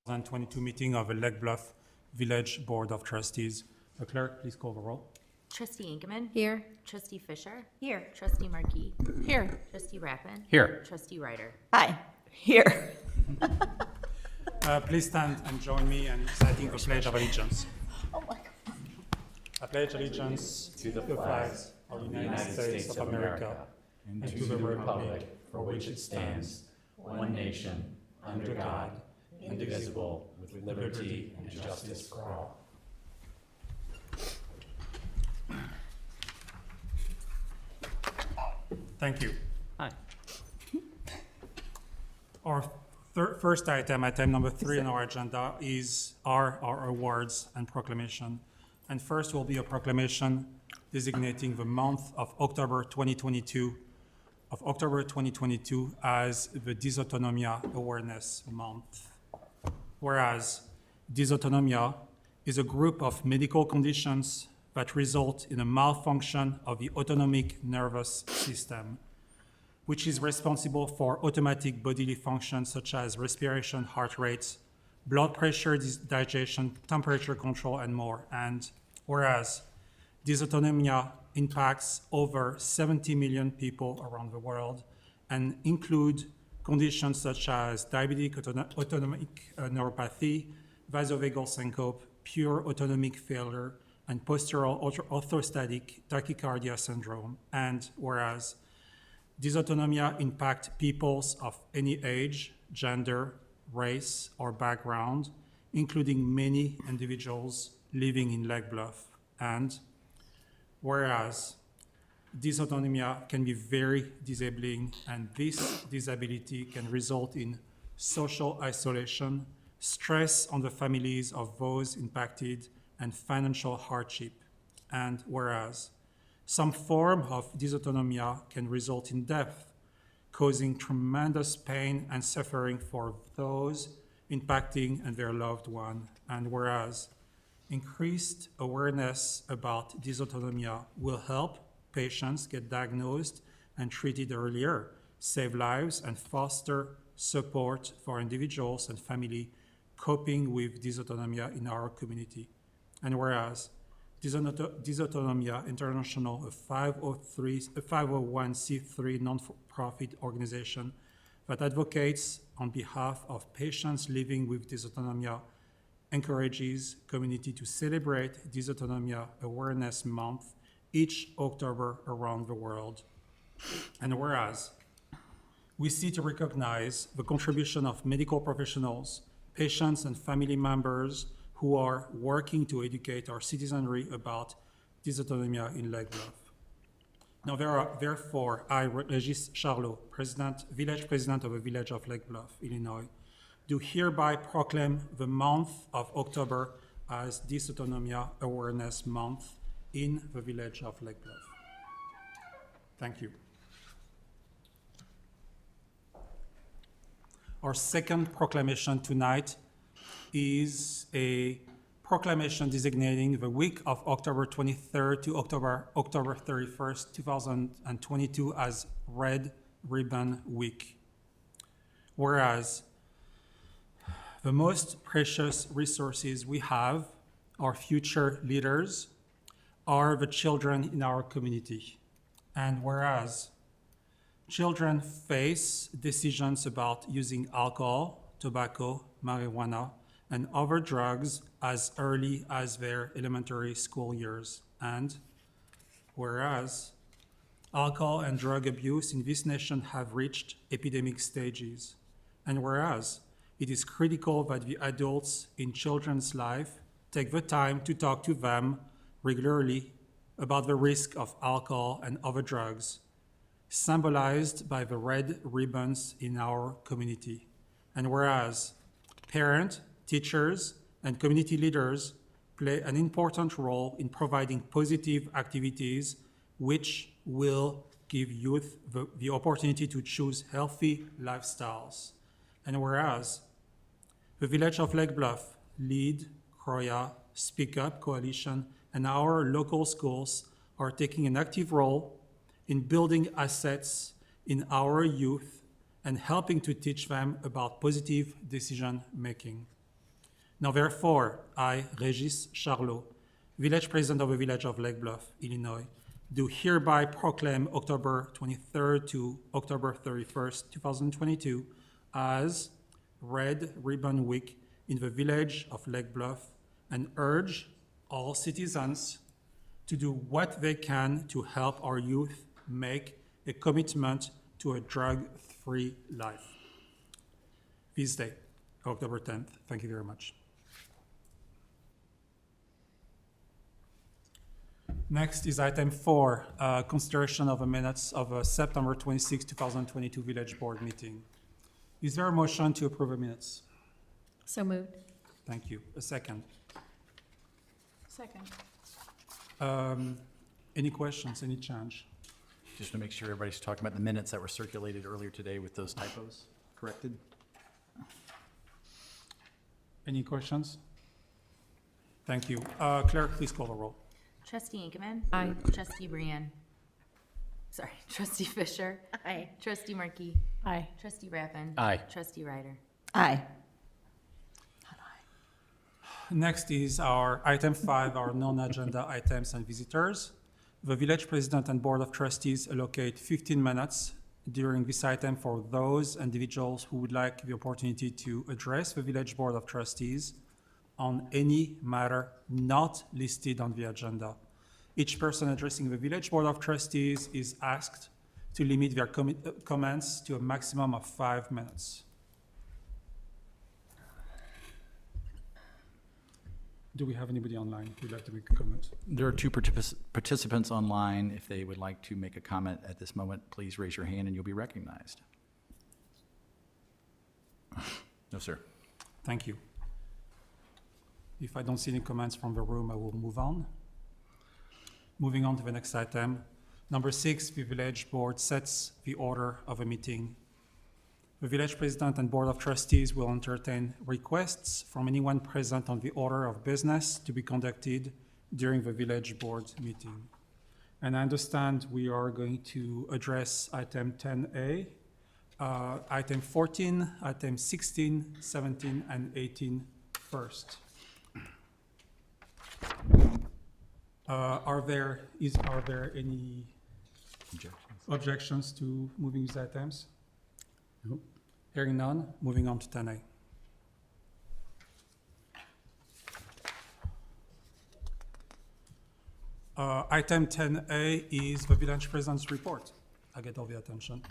2022 meeting of the Bluff Village Board of Trustees. The clerk, please call the roll. Trustee Ingeman. Here. Trustee Fisher. Here. Trustee Markey. Here. Trustee Rappin. Here. Trustee Ryder. Hi. Here. Please stand and join me in reciting the Pledge of Allegiance. Oh my God. I pledge allegiance to the flags of the United States of America and to the republic for which it stands, one nation, under God, indivisible, with liberty and justice for all. Thank you. Hi. Our first item number 3 on our agenda, are our awards and proclamation. And first will be a proclamation designating the month of October 2022 as the Dysautonomia Awareness Month. Whereas dysautonomia is a group of medical conditions that result in a malfunction of the autonomic nervous system, which is responsible for automatic bodily functions such as respiration, heart rate, blood pressure, digestion, temperature control, and more. And whereas dysautonomia impacts over 70 million people around the world and include conditions such as diabetic autonomic neuropathy, vasovagal syncope, pure autonomic failure, and postural orthostatic tachycardia syndrome. And whereas dysautonomia impacts peoples of any age, gender, race, or background, including many individuals living in Lake Bluff. And whereas dysautonomia can be very disabling, and this disability can result in social isolation, stress on the families of those impacted, and financial hardship. And whereas some form of dysautonomia can result in death, causing tremendous pain and suffering for those impacting and their loved one. And whereas increased awareness about dysautonomia will help patients get diagnosed and treated earlier, save lives, and foster support for individuals and family coping with dysautonomia in our community. And whereas Dysautonomia International, a 501c3 non-profit organization that advocates on behalf of patients living with dysautonomia, encourages community to celebrate Dysautonomia Awareness Month each October around the world. And whereas we seek to recognize the contribution of medical professionals, patients, and family members who are working to educate our citizenry about dysautonomia in Lake Bluff. Now, therefore, I, Régis Charlot, Village President of the Village of Lake Bluff, Illinois, do hereby proclaim the month of October as Dysautonomia Awareness Month in the Village of Lake Bluff. Thank you. Our second proclamation tonight is a proclamation designating the week of October 23rd to October 31st, 2022 as Red Ribbon Week. Whereas the most precious resources we have, our future leaders, are the children in our community. And whereas children face decisions about using alcohol, tobacco, marijuana, and other drugs as early as their elementary school years. And whereas alcohol and drug abuse in this nation have reached epidemic stages. And whereas it is critical that the adults in children's life take the time to talk to them regularly about the risk of alcohol and other drugs, symbolized by the red ribbons in our community. And whereas parents, teachers, and community leaders play an important role in providing positive activities which will give youth the opportunity to choose healthy lifestyles. And whereas the Village of Lake Bluff, LEAD, CROIA, Speak Up Coalition, and our local schools are taking an active role in building assets in our youth and helping to teach them about positive decision making. Now therefore, I, Régis Charlot, Village President of the Village of Lake Bluff, Illinois, do hereby proclaim October 23rd to October 31st, 2022 as Red Ribbon Week in the Village of Lake Bluff and urge all citizens to do what they can to help our youth make a commitment to a drug-free life. This day, October 10th. Thank you very much. Next is item 4, consideration of the minutes of a September 26, 2022 Village Board meeting. Is there a motion to approve the minutes? So moved. Thank you. A second. Second. Any questions, any change? Just to make sure everybody's talking about the minutes that were circulated earlier today with those typos corrected. Any questions? Thank you. Clerk, please call the roll. Trustee Inkeman. Aye. Trustee Brian. Sorry, Trustee Fisher. Aye. Trustee Markey. Aye. Trustee Rappin. Aye. Trustee Ryder. Aye. Next is our item 5, our non-agenda items and visitors. The Village President and Board of Trustees allocate 15 minutes during this item for those individuals who would like the opportunity to address the Village Board of Trustees on any matter not listed on the agenda. Each person addressing the Village Board of Trustees is asked to limit their comments to a maximum of 5 minutes. Do we have anybody online who would like to make a comment? There are 2 participants online. If they would like to make a comment at this moment, please raise your hand and you'll be recognized. No, sir. Thank you. If I don't see any comments from the room, I will move on. Moving on to the next item. Number 6, the Village Board sets the order of a meeting. The Village President and Board of Trustees will entertain requests from anyone present on the order of business to be conducted during the Village Board meeting. And I understand we are going to address item 10A, item 14, item 16, 17, and 18 first. Are there any objections to moving these items? Nope. Hearing none, moving on to 10A. Item 10A is the Village President's report. I get all the attention.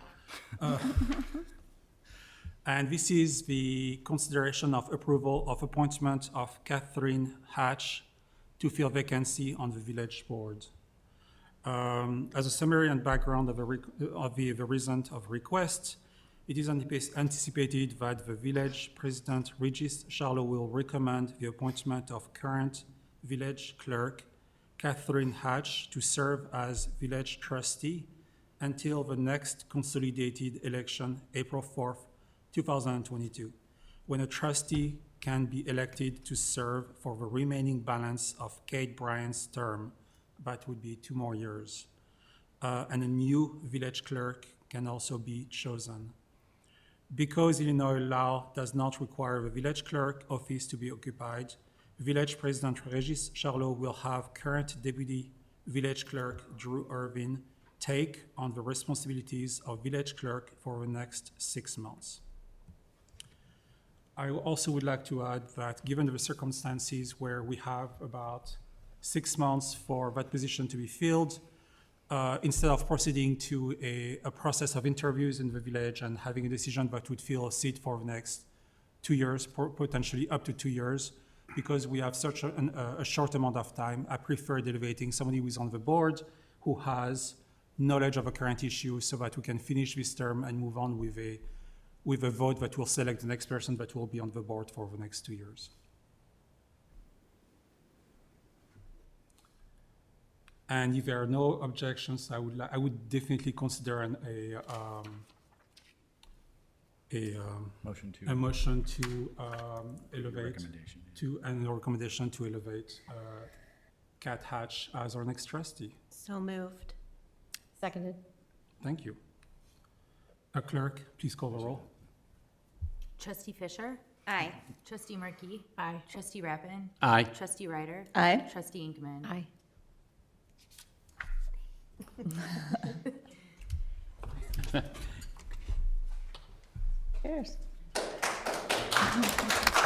And this is the consideration of approval of appointment of Catherine Hatch to fill vacancy on the Village Board. As a summary and background of the reason of request, it is anticipated that the Village President, Régis Charlot, will recommend the appointment of current Village Clerk, Catherine Hatch, to serve as Village Trustee until the next consolidated election, April 4th, 2022, when a trustee can be elected to serve for the remaining balance of Kate Bryan's term. That would be 2 more years. And a new village clerk can also be chosen. Because Illinois law does not require the village clerk office to be occupied, Village President Régis Charlot will have current Deputy Village Clerk Drew Irvin take on the responsibilities of village clerk for the next 6 months. I also would like to add that given the circumstances where we have about 6 months for that position to be filled, instead of proceeding to a process of interviews in the village and having a decision that would fill a seat for the next 2 years, potentially up to 2 years, because we have such a short amount of time, I prefer delegating somebody who is on the board who has knowledge of a current issue so that we can finish this term and move on with a vote that will select the next person that will be on the board for the next 2 years. And if there are no objections, I would definitely consider Motion a motion to elevate recommendation. and a recommendation to elevate Kat Hatch as our next trustee. So moved. Seconded. Thank you. Clerk, please call the roll. Trustee Fisher. Aye. Trustee Markey? Aye. Trustee Rappin? Aye. Trustee Ryder? Aye. Trustee Inkman? Aye. Cheers.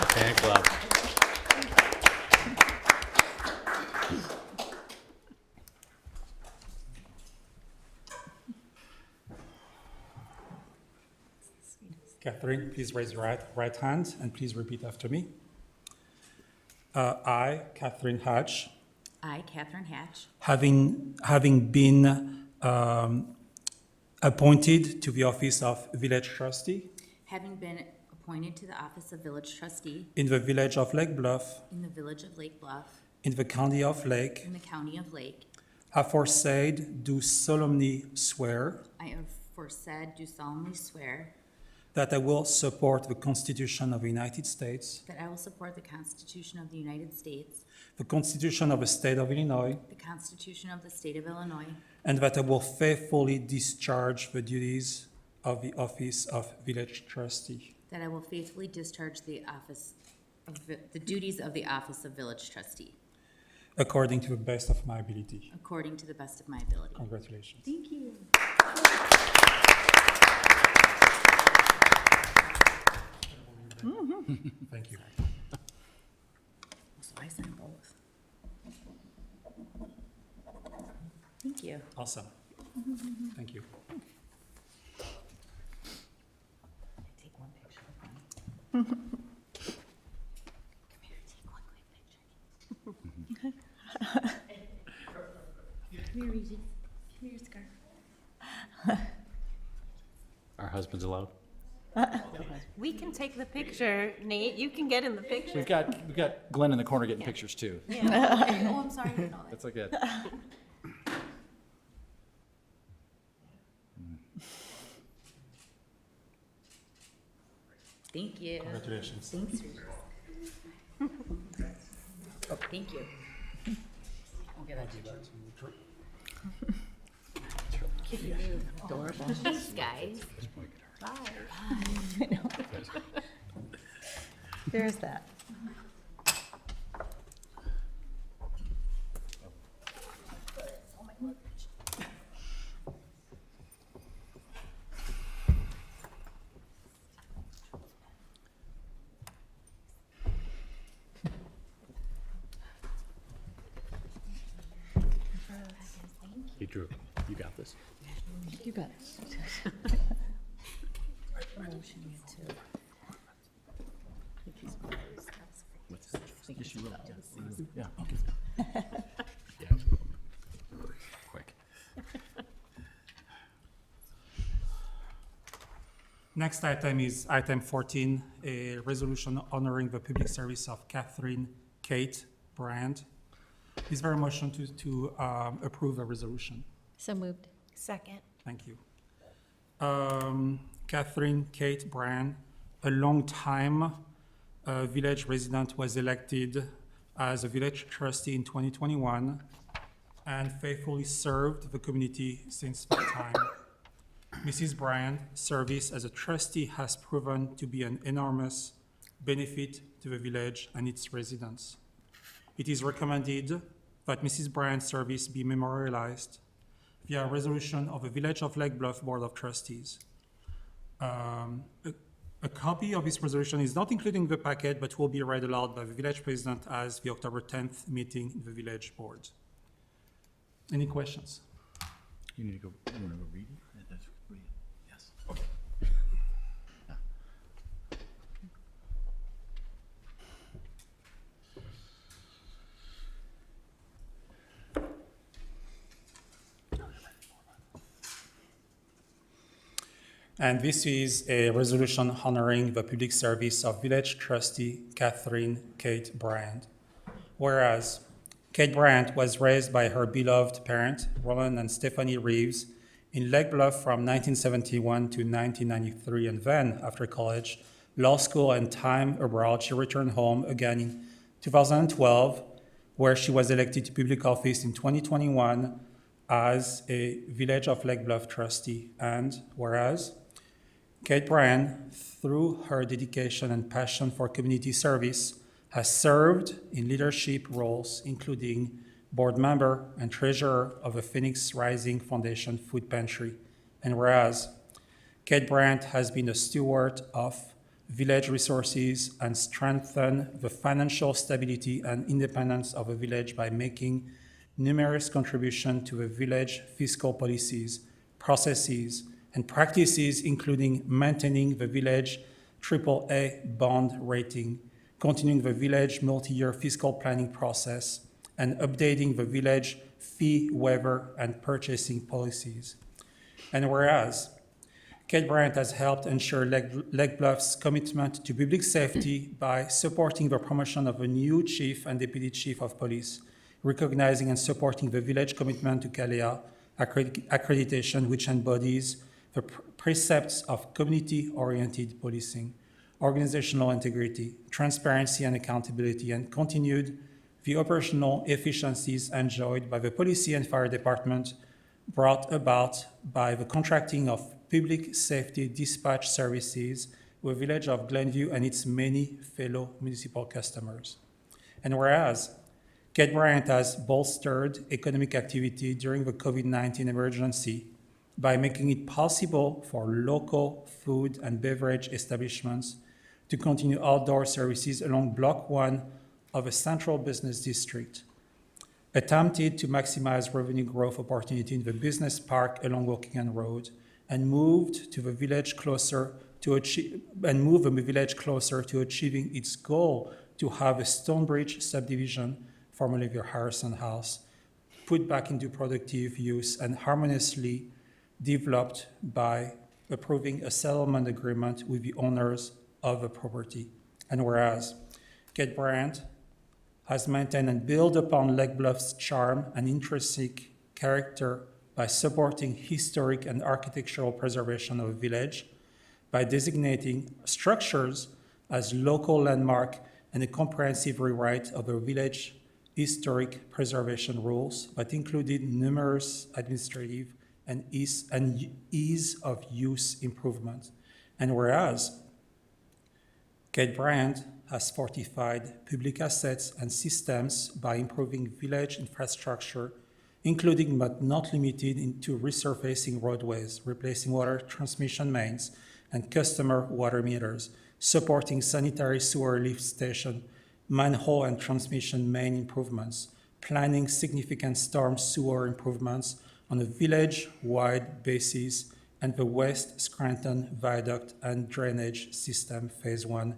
Fan club. Catherine, please raise your right hand and please repeat after me. I, Catherine Hatch, I, Catherine Hatch, having been appointed to the office of village trustee having been appointed to the office of village trustee in the village of Lake Bluff, in the village of Lake Bluff, in the county of Lake, in the county of Lake, aforesaid do solemnly swear I aforesaid do solemnly swear that I will support the Constitution of the United States, that I will support the Constitution of the United States, the Constitution of the State of Illinois, the Constitution of the State of Illinois, and that I will faithfully discharge the duties of the office of village trustee that I will faithfully discharge the duties of the office of village trustee according to the best of my ability. according to the best of my ability. Congratulations. Thank you. Thank you. So I sign both. Thank you. Awesome. Thank you. Take one picture. Come here, take one quick picture. Come here, Regis. Come here, Scar. Our husbands allowed. We can take the picture, Nate. You can get in the picture. We've got Glenn in the corner getting pictures too. Oh, I'm sorry. I didn't know that. That's okay. Thank you. Congratulations. Thanks, Regis. Oh, thank you. I'll give that to you. Adorable. Thanks, guys. Bye. There's that. Hey, Drew, you got this. You got it. Yeah. Yeah. Quick. Next item is item 14, a resolution honoring the public service of Catherine Kate Brand. Is there a motion to approve the resolution? So moved. Second. Thank you. Catherine Kate Brand, a long-time village resident, was elected as a village trustee in 2021 and faithfully served the community since that time. Mrs. Brand's service as a trustee has proven to be an enormous benefit to the village and its residents. It is recommended that Mrs. Brand's service be memorialized via a resolution of the Village of Lake Bluff Board of Trustees. A copy of this resolution is not included in the packet, but will be read aloud by the village president as the October 10th meeting in the village board. Any questions? You need to go, you want to go read it? That's great. Yes. Okay. And this is a resolution honoring the public service of village trustee Catherine Kate Brand. Whereas Kate Brand was raised by her beloved parent, Roland and Stephanie Reeves, in Lake Bluff from 1971 to 1993, and then, after college, law school, and time abroad, she returned home again in 2012, where she was elected to public office in 2021 as a Village of Lake Bluff trustee. And whereas Kate Bryan, through her dedication and passion for community service, has served in leadership roles, including board member and treasurer of the Phoenix Rising Foundation Food Pantry. And whereas Kate Bryan has been a steward of village resources and strengthened the financial stability and independence of the village by making numerous contributions to the village fiscal policies, processes, and practices, including maintaining the village AAA bond rating, continuing the village multi-year fiscal planning process, and updating the village fee waiver and purchasing policies. And whereas Kate Bryan has helped ensure Lake Bluff's commitment to public safety by supporting the promotion of a new chief and deputy chief of police, recognizing and supporting the village commitment to CALEA accreditation, which embodies the precepts of community-oriented policing, organizational integrity, transparency and accountability, and continued the operational efficiencies enjoyed by the police and fire department, brought about by the contracting of public safety dispatch services with the village of Glenview and its many fellow municipal customers. And whereas Kate Bryan has bolstered economic activity during the COVID-19 emergency by making it possible for local food and beverage establishments to continue outdoor services along Block 1 of a central business district, attempted to maximize revenue growth opportunity in the business park along Wokingham Road, and moved the village closer to achieving its goal to have a Stonebridge subdivision, formerly the Harrison House, put back into productive use and harmoniously developed by approving a settlement agreement with the owners of the property. And whereas Kate Bryan has maintained and built upon Lake Bluff's charm and intrinsic character by supporting historic and architectural preservation of a village, by designating structures as local landmark and a comprehensive rewrite of the village historic preservation rules that included numerous administrative and ease of use improvements. And whereas Kate Bryan has fortified public assets and systems by improving village infrastructure, including but not limited to resurfacing roadways, replacing water transmission mains and customer water meters, supporting sanitary sewer lift station, manhole and transmission main improvements, planning significant storm sewer improvements on a village-wide basis, and the West Scranton Viaduct and Drainage System Phase 1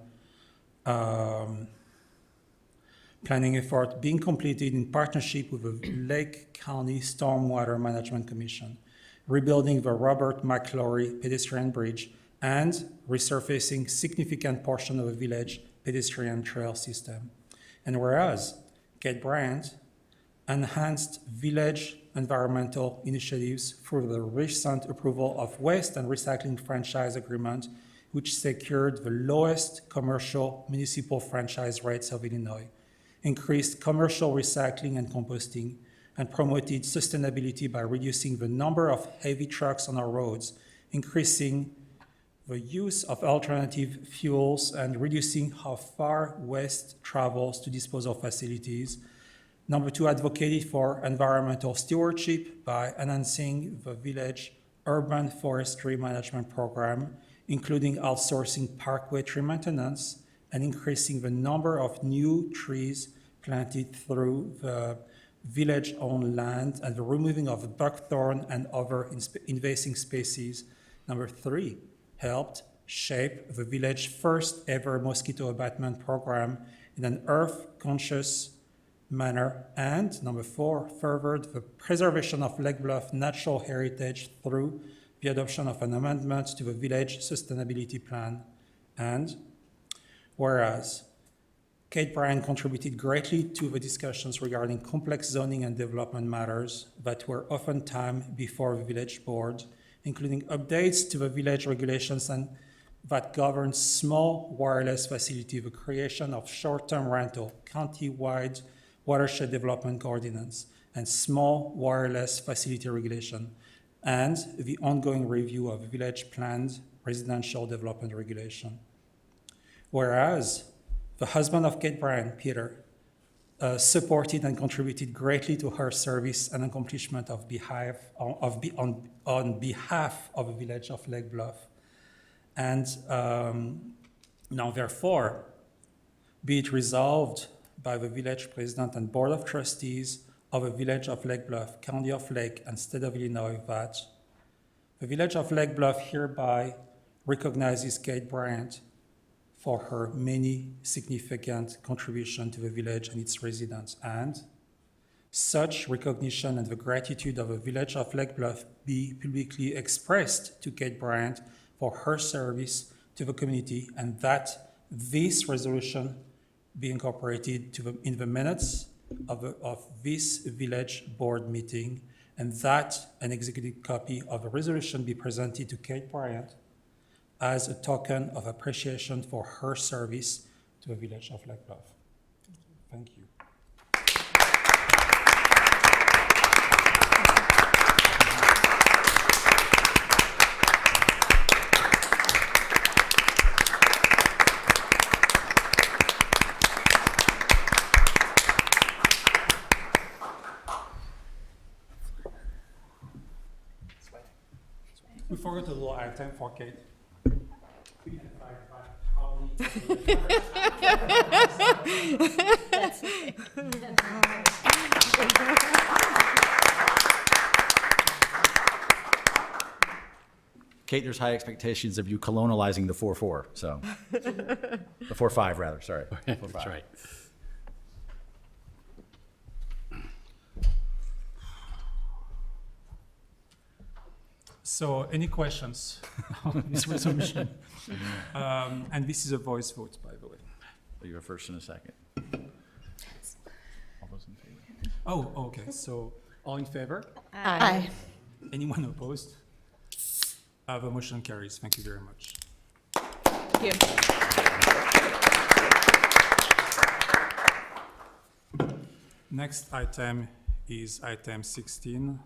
planning effort being completed in partnership with the Lake County Stormwater Management Commission, rebuilding the Robert McClory pedestrian bridge, and resurfacing significant portion of the village pedestrian trail system. And whereas Kate Bryan enhanced village environmental initiatives through the recent approval of waste and recycling franchise agreement, which secured the lowest commercial municipal franchise rates of Illinois, increased commercial recycling and composting, and promoted sustainability by reducing the number of heavy trucks on our roads, increasing the use of alternative fuels, and reducing how far waste travels to disposal facilities. Number 2, advocated for environmental stewardship by enhancing the village urban forestry management program, including outsourcing parkway tree maintenance and increasing the number of new trees planted through the village-owned land and the removing of buckthorn and other invasive species. Number 3, helped shape the village's first ever mosquito abatement program in an earth-conscious manner. And number 4, furthered the preservation of Lake Bluff natural heritage through the adoption of an amendment to the village sustainability plan. And whereas Kate Bryan contributed greatly to the discussions regarding complex zoning and development matters that were oftentimes before the village board, including updates to the village regulations and that govern small wireless facility, the creation of short-term rental, county-wide watershed development ordinance, and small wireless facility regulation, and the ongoing review of village planned residential development regulation. Whereas the husband of Kate Bryan, Peter, supported and contributed greatly to her service and accomplishment on behalf of the village of Lake Bluff. And now therefore, be it resolved by the village president and board of trustees of the village of Lake Bluff, county of Lake, and state of Illinois that the village of Lake Bluff hereby recognizes Kate Bryant for her many significant contributions to the village and its residents, and such recognition and the gratitude of the village of Lake Bluff be publicly expressed to Kate Bryant for her service to the community, and that this resolution be incorporated in the minutes of this village board meeting, and that an executive copy of the resolution be presented to Kate Bryant as a token of appreciation for her service to the village of Lake Bluff. Thank you. We forgot a little item for Kate. Kate, there's high expectations of you colonializing the 4-4, so. The 4-5, rather, sorry. 4-5. That's right. So, any questions on this resolution? And this is a voice vote, by the way. You have a first and a second. All those in favor? Oh, okay. So, all in favor? Aye. Anyone opposed? The motion carries. Thank you very much. Thank you. Next item is item 16,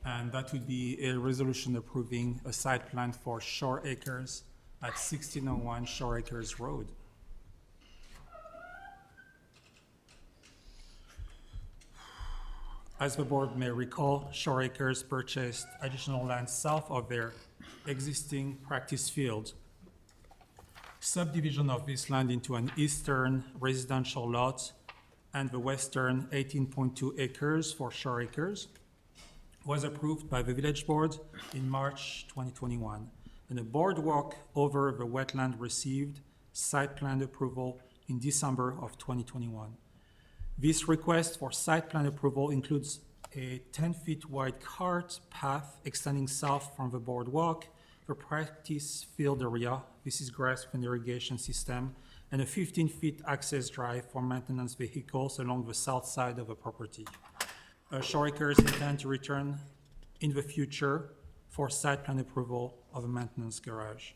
and that would be a resolution approving a site plan for Shore Acres at 1601 Shore Acres Road. As the board may recall, Shore Acres purchased additional land south of their existing practice field. Subdivision of this land into an eastern residential lot and the western 18.2 acres for Shore Acres was approved by the village board in March 2021, and a boardwalk over the wetland received site plan approval in December of 2021. This request for site plan approval includes a 10-foot wide cart path extending south from the boardwalk, the practice field area, this is grass with an irrigation system, and a 15-foot access drive for maintenance vehicles along the south side of the property. Shore Acres intend to return in the future for site plan approval of a maintenance garage.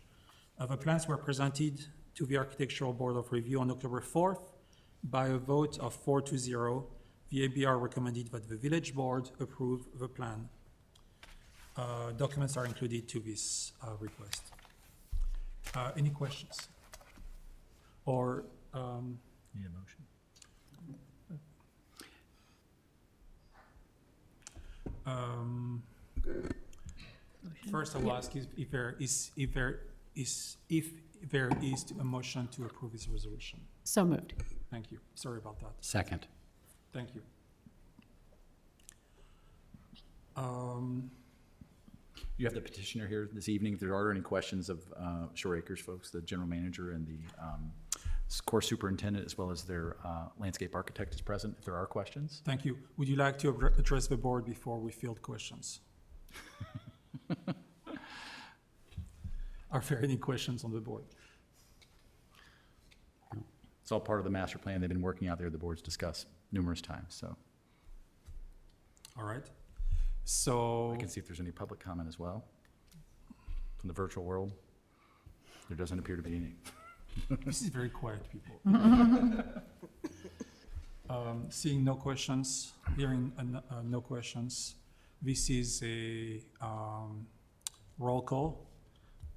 The plans were presented to the Architectural Board of Review on October 4th. By a vote of 4-0, the ABR recommended that the village board approve the plan. Documents are included to this request. Any questions? Or Need a motion? First, I will ask if there is a motion to approve this resolution. So moved. Thank you. Sorry about that. Second. Thank you. You have the petitioner here this evening. If there are any questions of Shore Acres folks, the general manager and the course superintendent, as well as their landscape architect is present, if there are questions. Thank you. Would you like to address the board before we field questions? Are there any questions on the board? It's all part of the master plan they've been working out there, the board's discussed numerous times, so. All right. So I can see if there's any public comment as well from the virtual world. There doesn't appear to be any. this is very quiet, people. Seeing no questions, hearing no questions, this is a roll call.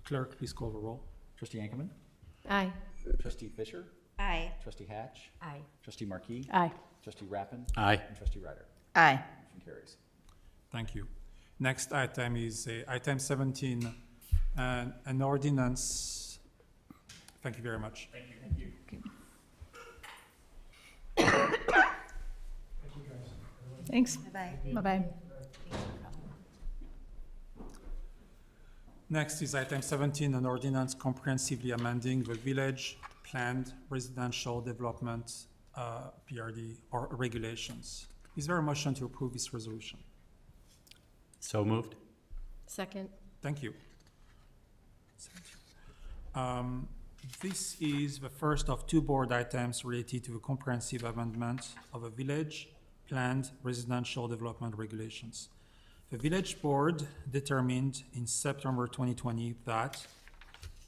Clerk, please call the roll. Trustee Ankerman? Aye. Trustee Fisher? Aye. Trustee Hatch? Aye. Trustee Markey? Aye. Trustee Rappin? Aye. And Trustee Ryder? Aye. Motion carries. Thank you. Next item is item 17, an ordinance. Thank you very much. Thank you. Thanks. Bye-bye. Next is item 17, an ordinance comprehensively amending the village planned residential development PRD or regulations. Is there a motion to approve this resolution? So moved. Second. Thank you. This is the first of two board items related to a comprehensive amendment of a village planned residential development regulations. The village board determined in September 2020 that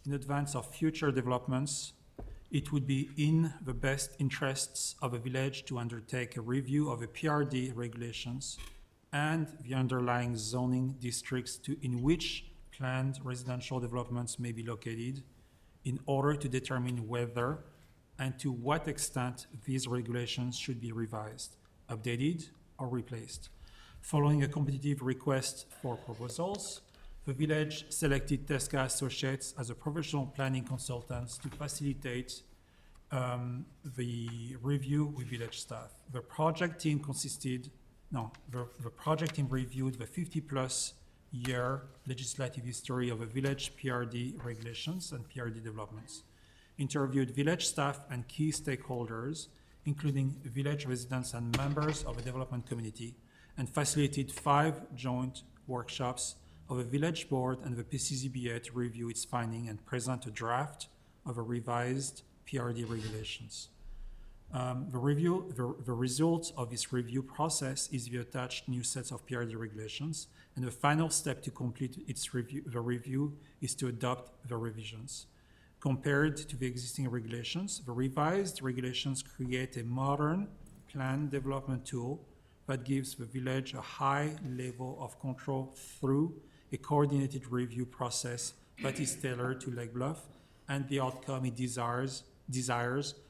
in advance of future developments, it would be in the best interests of a village to undertake a review of the PRD regulations and the underlying zoning districts in which planned residential developments may be located in order to determine whether and to what extent these regulations should be revised, updated, or replaced. Following a competitive request for proposals, the village selected Tesca Associates as a professional planning consultants to facilitate the review with village staff. The project team reviewed the 50-plus year legislative history of the village PRD regulations and PRD developments, interviewed village staff and key stakeholders, including village residents and members of the development community, and facilitated 5 joint workshops of the village board and the PCZBA to review its finding and present a draft of a revised PRD regulations. The result of this review process is the attached new sets of PRD regulations, and the final step to complete the review is to adopt the revisions. Compared to the existing regulations, the revised regulations create a modern plan development tool that gives the village a high level of control through a coordinated review process that is tailored to Lake Bluff and the outcome it desires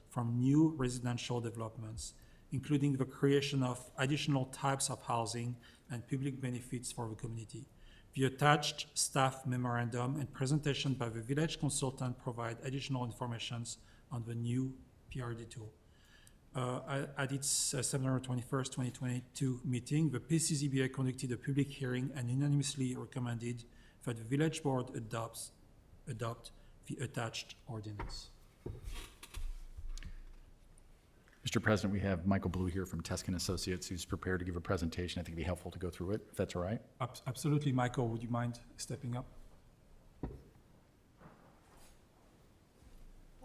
from new residential developments, including the creation of additional types of housing and public benefits for the community. The attached staff memorandum and presentation by the village consultant provide additional information on the new PRD tool. At its September 21st, 2022 meeting, the PCZBA conducted a public hearing and unanimously recommended that the village board adopt the attached ordinance. Mr. President, we have Michael Blue here from Teskin Associates who's prepared to give a presentation. I think it'd be helpful to go through it, if that's all right. Absolutely, Michael. Would you mind stepping up?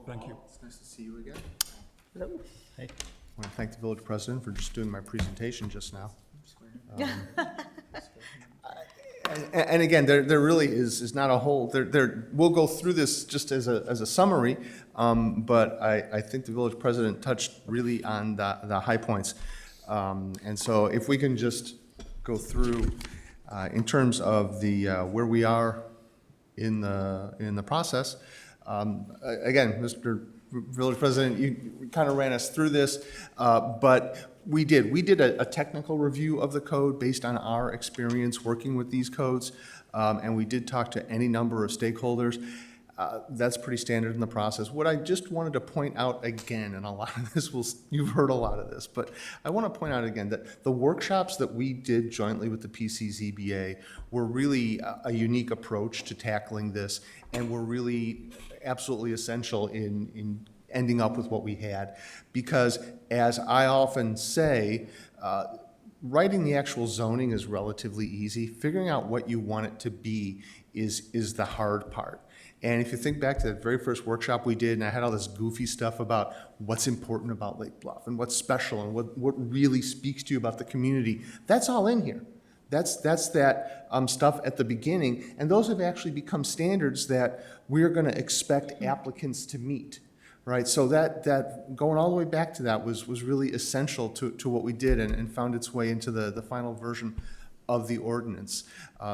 Thank you. It's nice to see you again. Hey. I want to thank the village president for just doing my presentation just now. And again, there really is not a whole, we'll go through this just as a summary, but I think the village president touched really on the high points. And so if we can just go through in terms of the where we are in the process. Again, Mr. Village President, you kind of ran us through this, but we did a technical review of the code based on our experience working with these codes, and we did talk to any number of stakeholders. That's pretty standard in the process. What I just wanted to point out again, and a lot of this you've heard a lot of this, but I want to point out again that the workshops that we did jointly with the PCZBA were really a unique approach to tackling this, and were really absolutely essential in ending up with what we had. Because as I often say, writing the actual zoning is relatively easy. Figuring out what you want it to be is the hard part. And if you think back to that very first workshop we did, and I had all this goofy stuff about what's important about Lake Bluff and what's special and what really speaks to you about the community, that's all in here. That's that stuff at the beginning, and those have actually become standards that we're going to expect applicants to meet, right? So that going all the way back to that was really essential to what we did, and found its way into the final version of the ordinance.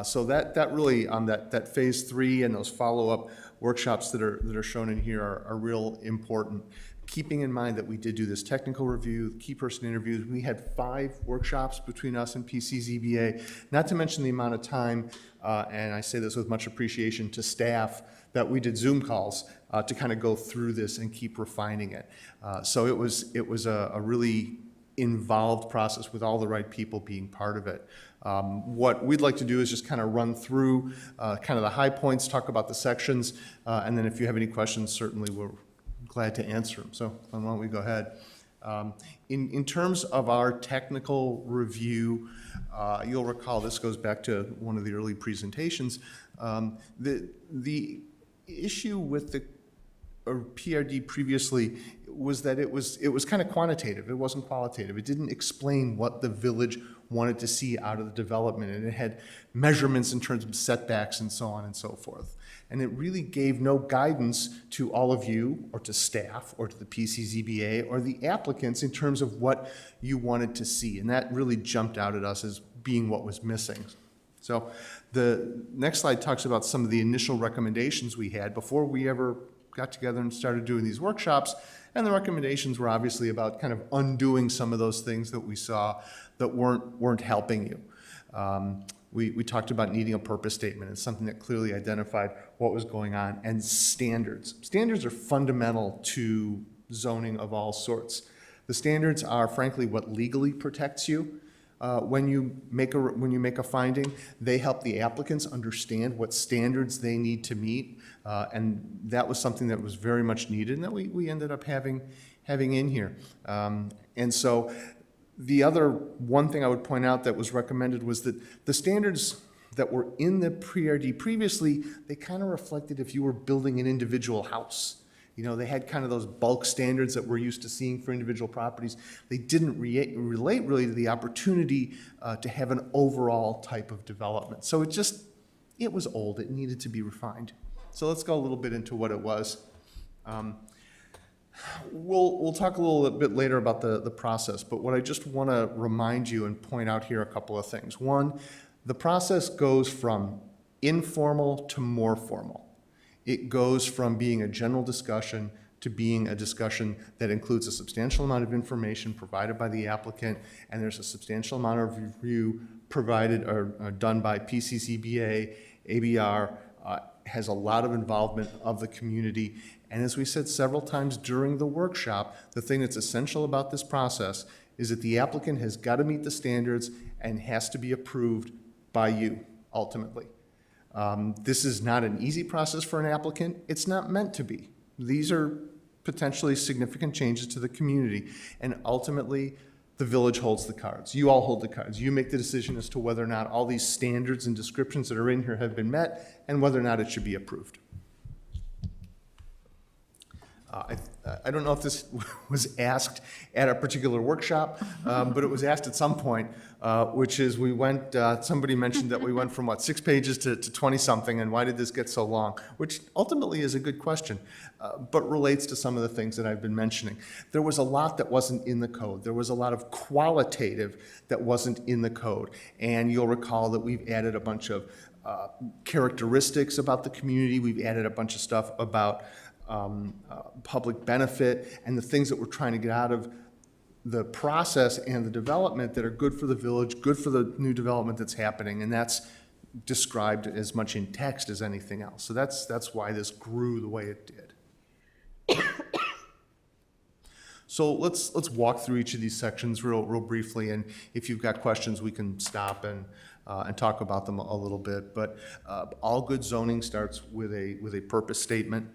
So that really, that phase 3 and those follow-up workshops that are shown in here are real important. Keeping in mind that we did do this technical review, key person interviews, we had 5 workshops between us and PCZBA, not to mention the amount of time, and I say this with much appreciation to staff, that we did Zoom calls to kind of go through this and keep refining it. So it was a really involved process with all the right people being part of it. What we'd like to do is just kind of run through kind of the high points, talk about the sections, and then if you have any questions, certainly we're glad to answer them. So why don't we go ahead. In terms of our technical review, you'll recall this goes back to one of the early presentations. The issue with the PRD previously was that it was kind of quantitative. It wasn't qualitative. It didn't explain what the village wanted to see out of the development, and it had measurements in terms of setbacks and so on and so forth. And it really gave no guidance to all of you, or to staff, or to the PCZBA, or the applicants in terms of what you wanted to see. And that really jumped out at us as being what was missing. So the next slide talks about some of the initial recommendations we had before we ever got together and started doing these workshops. And the recommendations were obviously about kind of undoing some of those things that we saw that weren't helping you. We talked about needing a purpose statement and something that clearly identified what was going on, and standards. Standards are fundamental to zoning of all sorts. The standards are frankly what legally protects you. When you make a finding, they help the applicants understand what standards they need to meet, and that was something that was very much needed and that we ended up having in here. And so the other one thing I would point out that was recommended was that the standards that were in the PRD previously, they kind of reflected if you were building an individual house. You know, they had kind of those bulk standards that we're used to seeing for individual properties. They didn't relate really to the opportunity to have an overall type of development. So it was old. It needed to be refined. So let's go a little bit into what it was. We'll talk a little bit later about the process, but what I just want to remind you and point out here a couple of things. One, the process goes from informal to more formal. It goes from being a general discussion to being a discussion that includes a substantial amount of information provided by the applicant, and there's a substantial amount of review provided or done by PCCBA, ABR, has a lot of involvement of the community. And as we said several times during the workshop, the thing that's essential about this process is that the applicant has got to meet the standards and has to be approved by you, ultimately. This is not an easy process for an applicant. It's not meant to be. These are potentially significant changes to the community, and ultimately, the village holds the cards. You all hold the cards. You make the decision as to whether or not all these standards and descriptions that are in here have been met, and whether or not it should be approved. I don't know if this was asked at a particular workshop, but it was asked at some point, which is somebody mentioned that we went from 6 pages to 20-something, and why did this get so long? Which ultimately is a good question, but relates to some of the things that I've been mentioning. There was a lot that wasn't in the code. There was a lot of qualitative that wasn't in the code, and you'll recall that we've added a bunch of characteristics about the community. We've added a bunch of stuff about public benefit and the things that we're trying to get out of the process and the development that are good for the village, good for the new development that's happening, and that's described as much in text as anything else. So that's why this grew the way it did. So let's walk through each of these sections real briefly, and if you've got questions, we can stop and talk about them a little bit. But all good zoning starts with a purpose statement.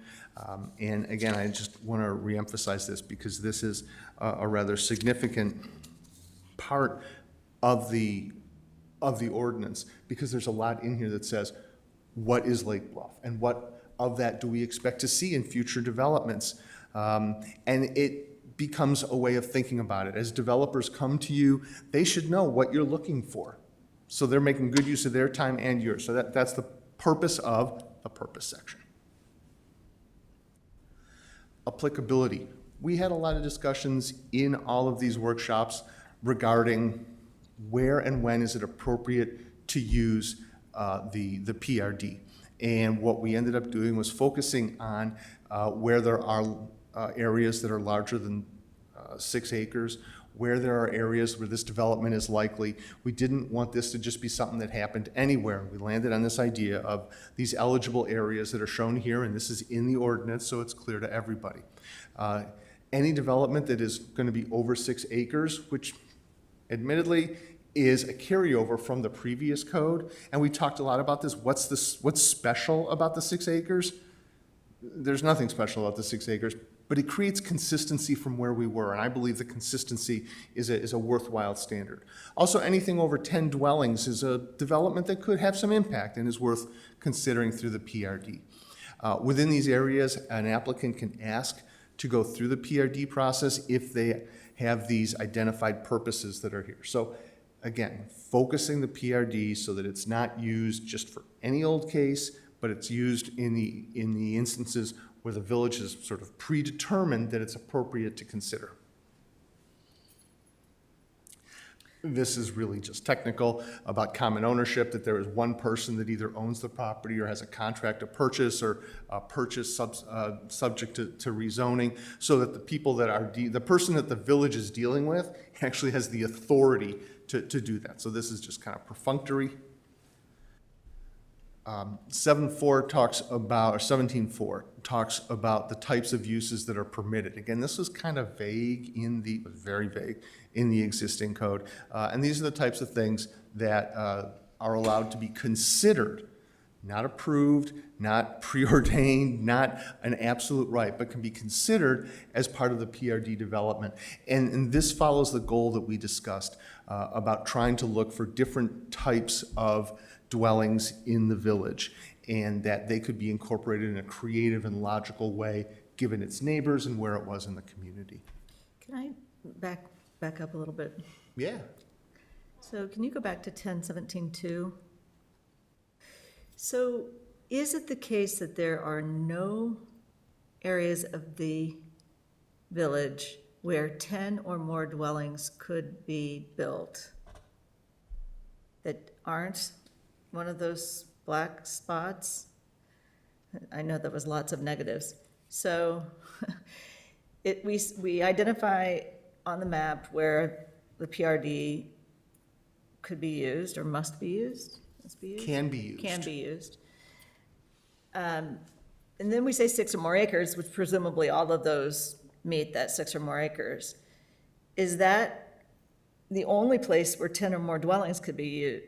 And again, I just want to reemphasize this because this is a rather significant part of the ordinance, because there's a lot in here that says, what is Lake Bluff? And what of that do we expect to see in future developments? And it becomes a way of thinking about it. As developers come to you, they should know what you're looking for. So they're making good use of their time and yours. So that's the purpose of the purpose section. Applicability. We had a lot of discussions in all of these workshops regarding where and when is it appropriate to use the PRD. And what we ended up doing was focusing on where there are areas that are larger than 6 acres, where there are areas where this development is likely. We didn't want this to just be something that happened anywhere. We landed on this idea of these eligible areas that are shown here, and this is in the ordinance, so it's clear to everybody. Any development that is going to be over 6 acres, which admittedly is a carryover from the previous code, and we talked a lot about this. What's special about the 6 acres? There's nothing special about the 6 acres, but it creates consistency from where we were, and I believe the consistency is a worthwhile standard. Also, anything over 10 dwellings is a development that could have some impact and is worth considering through the PRD. Within these areas, an applicant can ask to go through the PRD process if they have these identified purposes that are here. So again, focusing the PRD so that it's not used just for any old case, but it's used in the instances where the village is sort of predetermined that it's appropriate to consider. This is really just technical about common ownership, that there is one person that either owns the property or has a contract to purchase or purchase subject to rezoning, so that the people that are, the person that the village is dealing with actually has the authority to do that. So this is just kind of perfunctory. 7.4 talks about, or 17.4 talks about the types of uses that are permitted. Again, this was kind of vague very vague in the existing code. And these are the types of things that are allowed to be considered, not approved, not preordained, not an absolute right, but can be considered as part of the PRD development. And this follows the goal that we discussed about trying to look for different types of dwellings in the village, and that they could be incorporated in a creative and logical way, given its neighbors and where it was in the community. Can I back up a little bit? Yeah. So can you go back to 1017-2? So is it the case that there are no areas of the village where 10 or more dwellings could be built that aren't one of those black spots? I know there was lots of negatives. So we identify on the map where the PRD could be used or must be used? Can be used. Can be used. And then we say 6 or more acres, which presumably all of those meet that 6 or more acres. Is that the only place where 10 or more dwellings could be,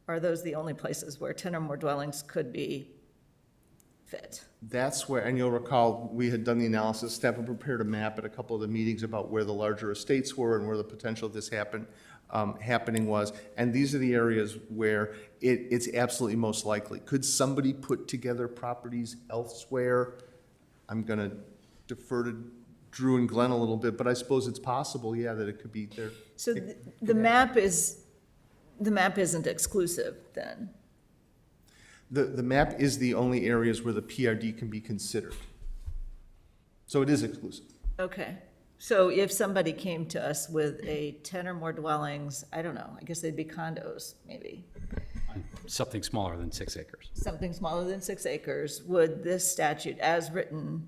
are those the only places where 10 or more dwellings could be fit? That's where, and you'll recall, we had done the analysis, staff had prepared a map at a couple of the meetings about where the larger estates were and where the potential of this happening was. And these are the areas where it's absolutely most likely. Could somebody put together properties elsewhere? I'm gonna defer to Drew and Glenn a little bit, but I suppose it's possible, yeah, that it could be there. So the map isn't exclusive then? The map is the only areas where the PRD can be considered. So it is exclusive. Okay. So if somebody came to us with a 10 or more dwellings, I don't know, I guess they'd be condos, maybe, Something smaller than 6 acres. something smaller than 6 acres, would this statute as written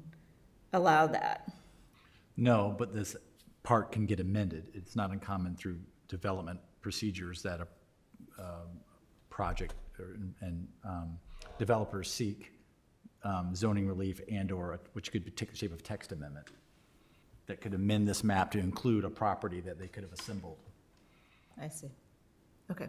allow that? No, but this part can get amended. It's not uncommon through development procedures that a project and developers seek zoning relief and/or, which could take the shape of text amendment, that could amend this map to include a property that they could have assembled. I see. Okay.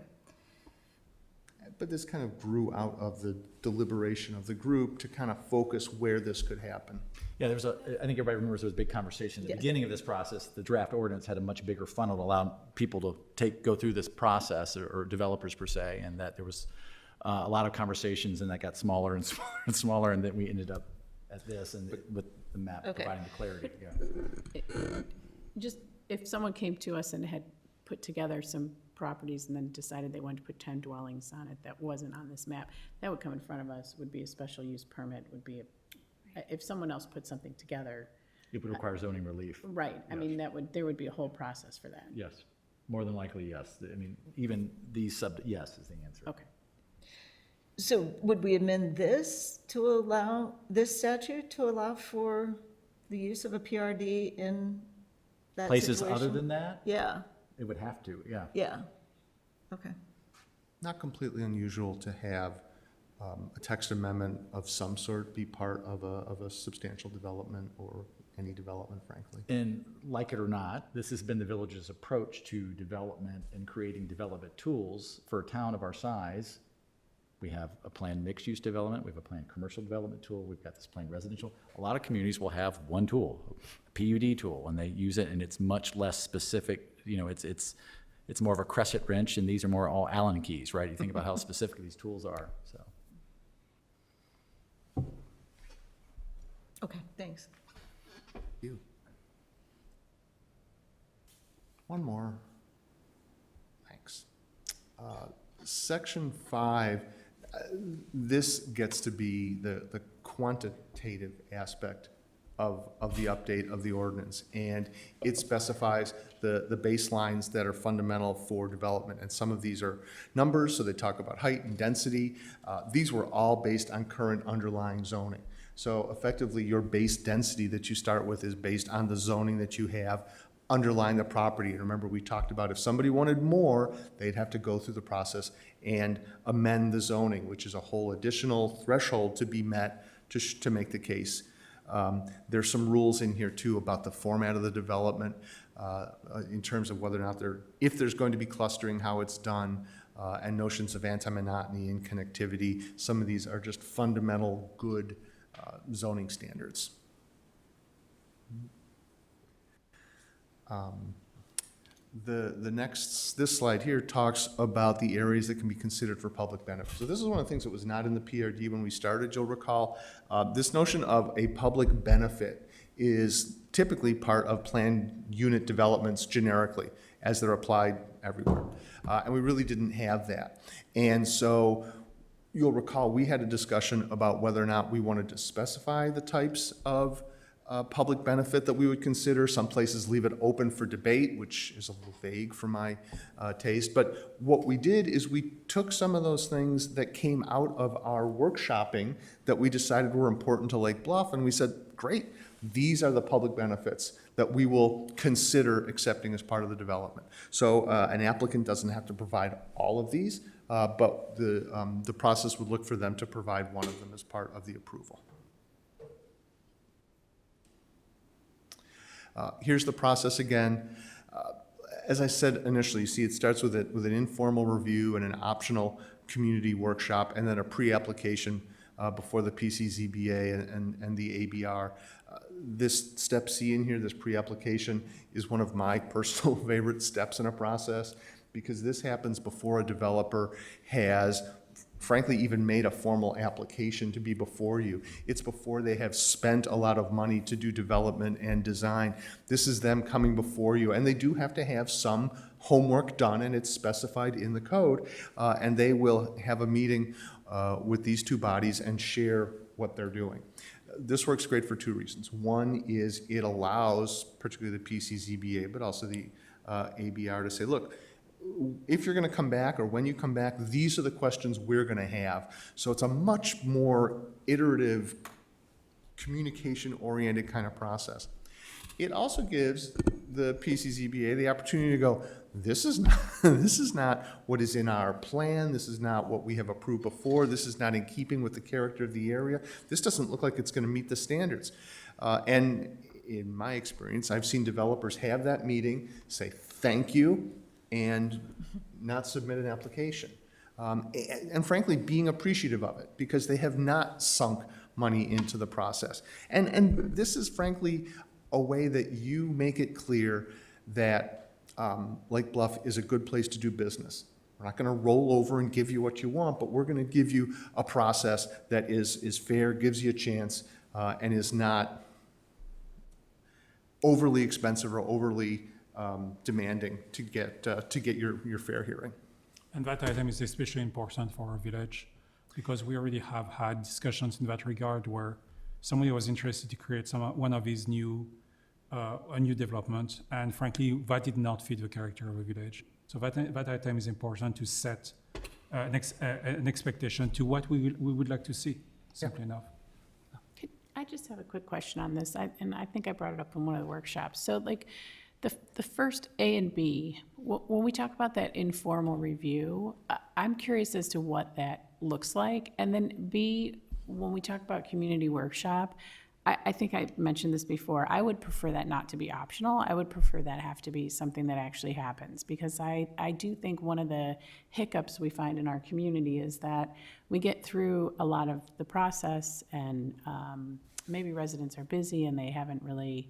But this kind of grew out of the deliberation of the group to kind of focus where this could happen. Yeah, I think everybody remembers there was a big conversation at the Yeah. beginning of this process. The draft ordinance had a much bigger funnel to allow people to go through this process, or developers per se, and that there was a lot of conversations, and that got smaller and smaller and smaller, and then we ended up at this, and with the map Okay. providing the clarity. Yeah. Just, if someone came to us and had put together some properties and then decided they wanted to put 10 dwellings on it that wasn't on this map, that would come in front of us, would be a special use permit, would be, if someone else put something together, It would require zoning relief. right, I mean, there would be a whole process for that. Yes. More than likely, yes. I mean, even these yes is the answer. Okay. So would we amend this to allow, this statute to allow for the use of a PRD in that Places situation? other than that, Yeah, it would have to, yeah. yeah, okay. Not completely unusual to have a text amendment of some sort be part of a substantial development or any development, frankly. And like it or not, this has been the village's approach to development and creating development tools for a town of our size. We have a planned mixed-use development, we have a planned commercial development tool, we've got this planned residential. A lot of communities will have one tool, a PUD tool, and they use it, and it's much less specific. You know, it's more of a crescent wrench, and these are more all Allen keys, right? You think about how specific these tools are, so. Okay, thanks. You. One more. Thanks. Section 5, this gets to be the quantitative aspect of the update of the ordinance. And it specifies the baselines that are fundamental for development. And some of these are numbers, so they talk about height and density. These were all based on current underlying zoning. So effectively, your base density that you start with is based on the zoning that you have underlying the property. And remember, we talked about if somebody wanted more, they'd have to go through the process and amend the zoning, which is a whole additional threshold to be met to make the case. There's some rules in here too about the format of the development in terms of whether or not if there's going to be clustering, how it's done, and notions of anti-monotony and connectivity. Some of these are just fundamental good zoning standards. This slide here talks about the areas that can be considered for public benefit. So this is one of the things that was not in the PRD when we started. You'll recall this notion of a public benefit is typically part of planned unit developments generically as they're applied everywhere. And we really didn't have that. And so you'll recall we had a discussion about whether or not we wanted to specify the types of public benefit that we would consider. Some places leave it open for debate, which is a little vague for my taste. But what we did is we took some of those things that came out of our workshopping that we decided were important to Lake Bluff, and we said, great, these are the public benefits that we will consider accepting as part of the development. So an applicant doesn't have to provide all of these, but the process would look for them to provide one of them as part of the approval. Here's the process again. As I said initially, you see it starts with an informal review and an optional community workshop, and then a pre-application before the PCZBA and the ABR. This step C in here, this pre-application, is one of my personal favorite steps in a process, because this happens before a developer has frankly even made a formal application to be before you. It's before they have spent a lot of money to do development and design. This is them coming before you, and they do have to have some homework done, and it's specified in the code, and they will have a meeting with these two bodies and share what they're doing. This works great for two reasons. One is it allows, particularly the PCZBA, but also the ABR, to say, look, if you're going to come back or when you come back, these are the questions we're going to have. So it's a much more iterative, communication-oriented kind of process. It also gives the PCZBA the opportunity to go, this is not what is in our plan. This is not what we have approved before. This is not in keeping with the character of the area. This doesn't look like it's going to meet the standards. And in my experience, I've seen developers have that meeting, say thank you, and not submit an application. And frankly, being appreciative of it, because they have not sunk money into the process. And this is frankly a way that you make it clear that Lake Bluff is a good place to do business. We're not going to roll over and give you what you want, but we're going to give you a process that is fair, gives you a chance, and is not overly expensive or overly demanding to get your fair hearing. And that item is especially important for our village, because we already have had discussions in that regard where somebody was interested to create one of these new a new development, and frankly, that did not fit the character of a village. So that item is important to set an expectation to what we would like to see, simply enough. I just have a quick question on this, and I think I brought it up in one of the workshops. So like, the first A and B, when we talk about that informal review, I'm curious as to what that looks like. And then B, when we talk about community workshop, I think I mentioned this before, I would prefer that not to be optional. I would prefer that have to be something that actually happens, because I do think one of the hiccups we find in our community is that we get through a lot of the process, and maybe residents are busy and they haven't really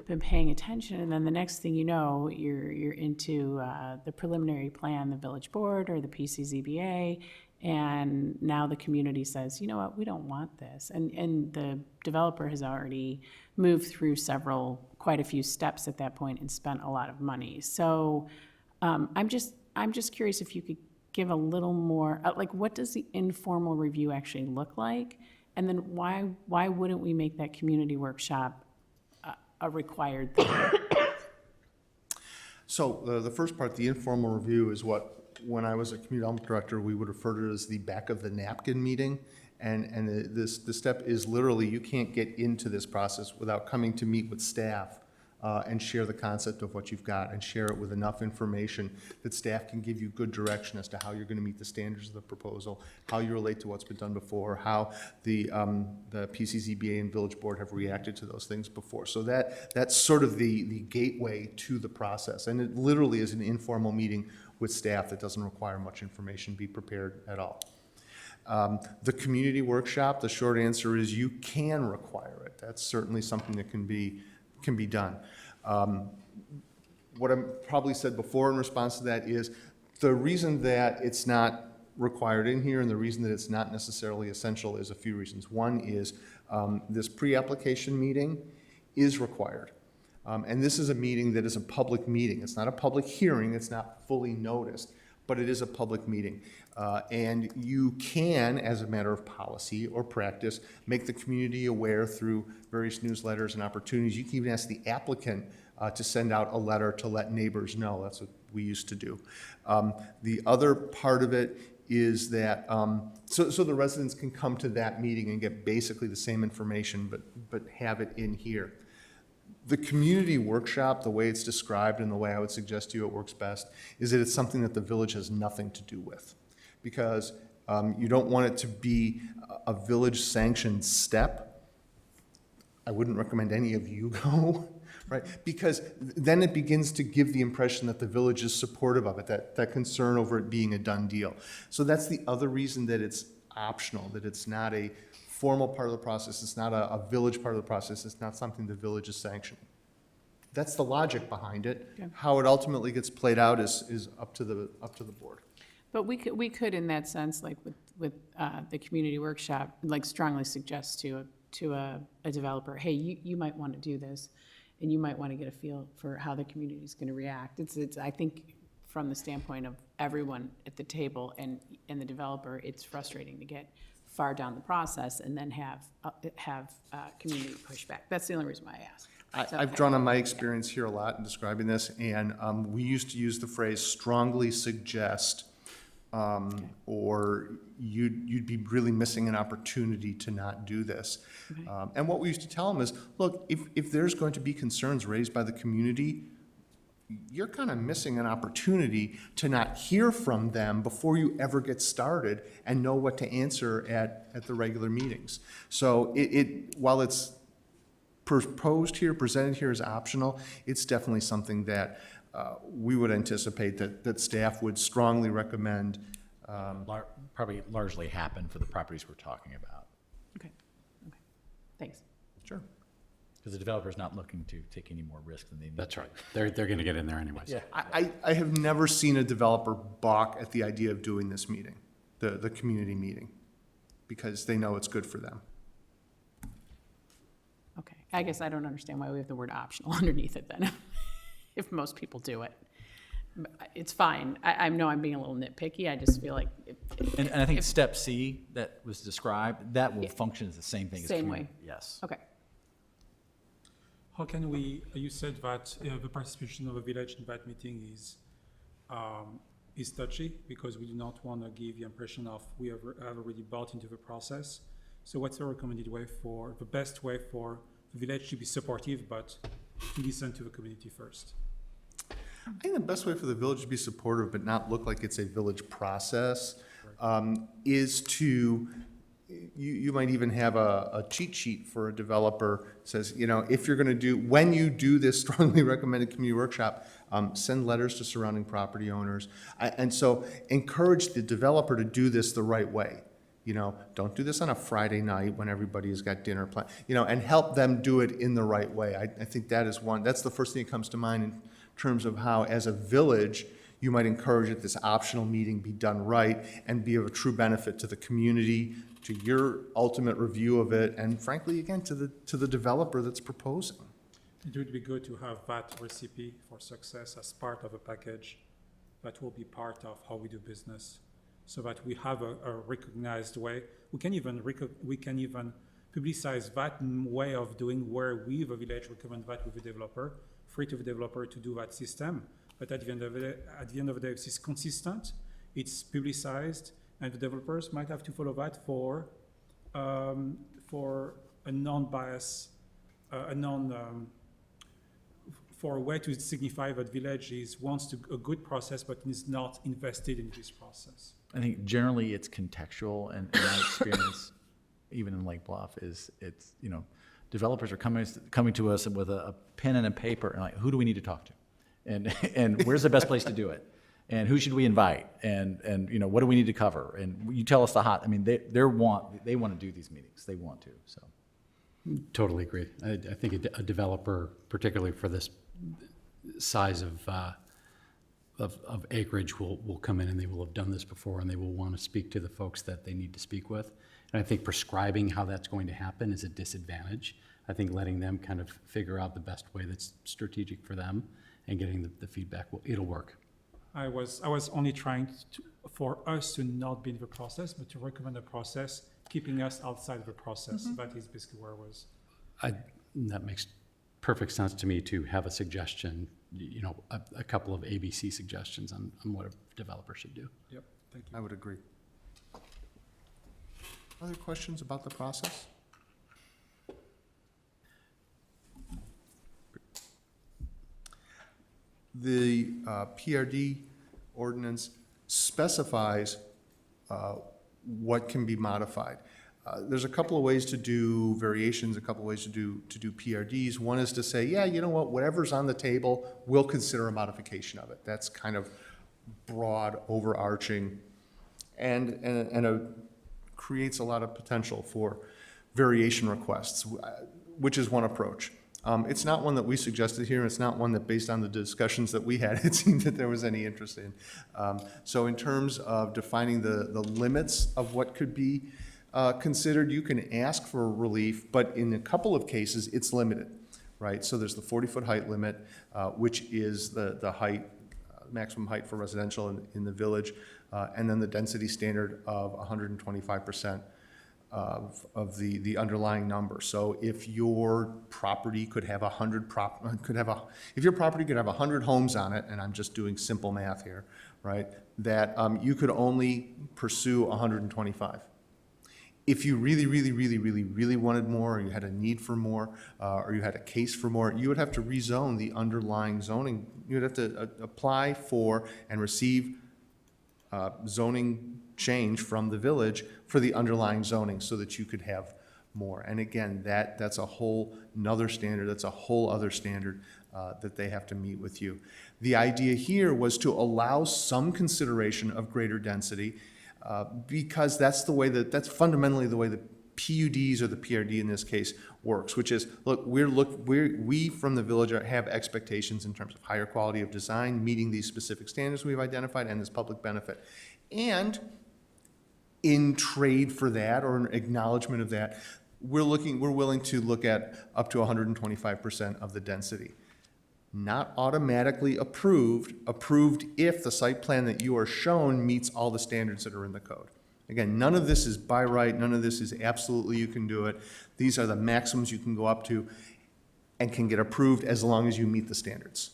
been paying attention, and then the next thing you know, you're into the preliminary plan, the village board or the PCZBA, and now the community says, you know what, we don't want this, and the developer has already moved through quite a few steps at that point and spent a lot of money. So I'm just curious if you could give a little more, like, what does the informal review actually look like, and then why wouldn't we make that community workshop a required thing? So the first part, the informal review, is what, when I was a community development director, we would refer to it as the back of the napkin meeting. And the step is literally, you can't get into this process without coming to meet with staff and share the concept of what you've got, and share it with enough information that staff can give you good direction as to how you're going to meet the standards of the proposal, how you relate to what's been done before, how the PCZBA and Village Board have reacted to those things before. So that's sort of the gateway to the process. And it literally is an informal meeting with staff that doesn't require much information, be prepared at all. The community workshop, the short answer is you can require it. That's certainly something that can be done. What I probably said before in response to that is the reason that it's not required in here and the reason that it's not necessarily essential is a few reasons. One is this pre-application meeting is required. And this is a meeting that is a public meeting. It's not a public hearing. It's not fully noticed, but it is a public meeting. And you can, as a matter of policy or practice, make the community aware through various newsletters and opportunities. You can even ask the applicant to send out a letter to let neighbors know. That's what we used to do. The other part of it is that, so the residents can come to that meeting and get basically the same information, but have it in here. The community workshop, the way it's described and the way I would suggest to you it works best, is that it's something that the village has nothing to do with. Because you don't want it to be a village-sanctioned step. I wouldn't recommend any of you go, right? Because then it begins to give the impression that the village is supportive of it, that concern over it being a done deal. So that's the other reason that it's optional, that it's not a formal part of the process, it's not a village part of the process, it's not something the village is sanctioning. That's the logic behind it. Okay. How it ultimately gets played out is up to the board. But we could in that sense, like with the community workshop, like strongly suggest to a developer, hey, you might want to do this, and you might want to get a feel for how the community is going to react. It's I think from the standpoint of everyone at the table and the developer, it's frustrating to get far down the process and then have community pushback. That's the only reason why I asked. I've drawn on my experience here a lot in describing this, and we used to use the phrase strongly suggest, or you'd be really missing an opportunity to not do this. Okay. And what we used to tell them is, look, if there's going to be concerns raised by the community, you're kind of missing an opportunity to not hear from them before you ever get started and know what to answer at the regular meetings. So while it's proposed here, presented here as optional, it's definitely something that we would anticipate that staff would strongly recommend. Probably largely happen for the properties we're talking about. Okay. Thanks. Sure. Because the developer's not looking to take any more risk than they need. That's right. They're going to get in there anyways. Yeah. I have never seen a developer balk at the idea of doing this meeting, the community meeting, because they know it's good for them. Okay. I guess I don't understand why we have the word optional underneath it then, if most people do it. It's fine. I know I'm being a little nitpicky. I just feel like. And I think step C that was described, that will Yeah. function as the same thing as Same community. way. Yes. Okay. How can we, you said that the participation of a village in that meeting is touchy because we do not want to give the impression of we have already bought into the process. So what's the recommended way the best way for the village to be supportive but to listen to the community first? I think the best way for the village to be supportive but not look like it's a village process is to, you might even have a cheat sheet for a developer, says, if you're going to when you do this strongly recommended community workshop, send letters to surrounding property owners. And so encourage the developer to do this the right way. Don't do this on a Friday night when everybody has got dinner planned, and help them do it in the right way. I think that's the first thing that comes to mind in terms of how, as a village, you might encourage that this optional meeting be done right and be of a true benefit to the community, to your ultimate review of it, and frankly, again, to the developer that's proposing. It would be good to have that recipe for success as part of a package that will be part of how we do business, so that we have a recognized way. We can even publicize that way of doing where we, the village, recommend that with the developer, free to the developer to do that system. But at the end of the day, if it's consistent, it's publicized, and the developers might have to follow that for a non-bias, for a way to signify that village wants a good process, but is not invested in this process. I think generally it's contextual, and in my experience, even in Lake Bluff, it's developers are coming to us with a pen and a paper, and like, who do we need to talk to? And where's the best place to do it? And who should we invite? And what do we need to cover? And you tell us they want to do these meetings. They want to, so. Totally agree. I think a developer, particularly for this size of acreage, will come in and they will have done this before, and they will want to speak to the folks that they need to speak with. And I think prescribing how that's going to happen is a disadvantage. I think letting them kind of figure out the best way that's strategic for them and getting the feedback, it'll work. I was only trying for us to not be in the process, but to recommend a process, keeping us outside the process. That is basically where I was. That makes perfect sense to me, to have a suggestion, a couple of ABC suggestions on what a developer should do. Yep, thank you. I would agree. Other questions about the process? The PRD ordinance specifies what can be modified. There's a couple of ways to do variations, a couple of ways to do PRDs. One is to say, yeah, you know what, whatever's on the table, we'll consider a modification of it. That's kind of broad, overarching, and creates a lot of potential for variation requests, which is one approach. It's not one that we suggested here. It's not one that, based on the discussions that we had, it seemed that there was any interest in. So in terms of defining the limits of what could be considered, you can ask for relief, but in a couple of cases, it's limited, right? So there's the 40-foot height limit, which is the height, maximum height for residential in the village, and then the density standard of 125% of the underlying number. So if your property could have 100 if your property could have 100 homes on it, and I'm just doing simple math here, right, that you could only pursue 125. If you really wanted more, or you had a need for more, or you had a case for more, you would have to rezone the underlying zoning. You would have to apply for and receive zoning change from the village for the underlying zoning so that you could have more. And again, that's a whole nother standard, that's a whole other standard that they have to meet with you. The idea here was to allow some consideration of greater density because that's fundamentally the way the PUDs or the PRD in this case works, which is, look, we from the village have expectations in terms of higher quality of design, meeting these specific standards we've identified, and this public benefit. And in trade for that, or an acknowledgement of that, we're willing to look at up to 125% of the density. Not automatically approved if the site plan that you are shown meets all the standards that are in the code. Again, none of this is by right, none of this is absolutely you can do it. These are the maximums you can go up to. and can get approved as long as you meet the standards.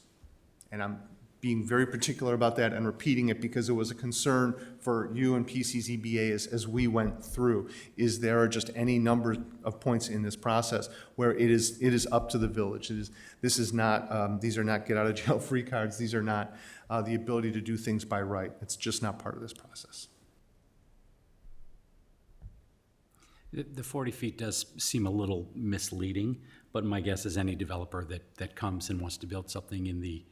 And I'm being very particular about that and repeating it because it was a concern for you and PCZBA as we went through. Is there are just any number of points in this process where it is up to the village? This is not, these are not get out of jail free cards. These are not the ability to do things by right. It's just not part of this process. The 40 feet does seem a little misleading, but my guess is any developer that comes and wants to build something in the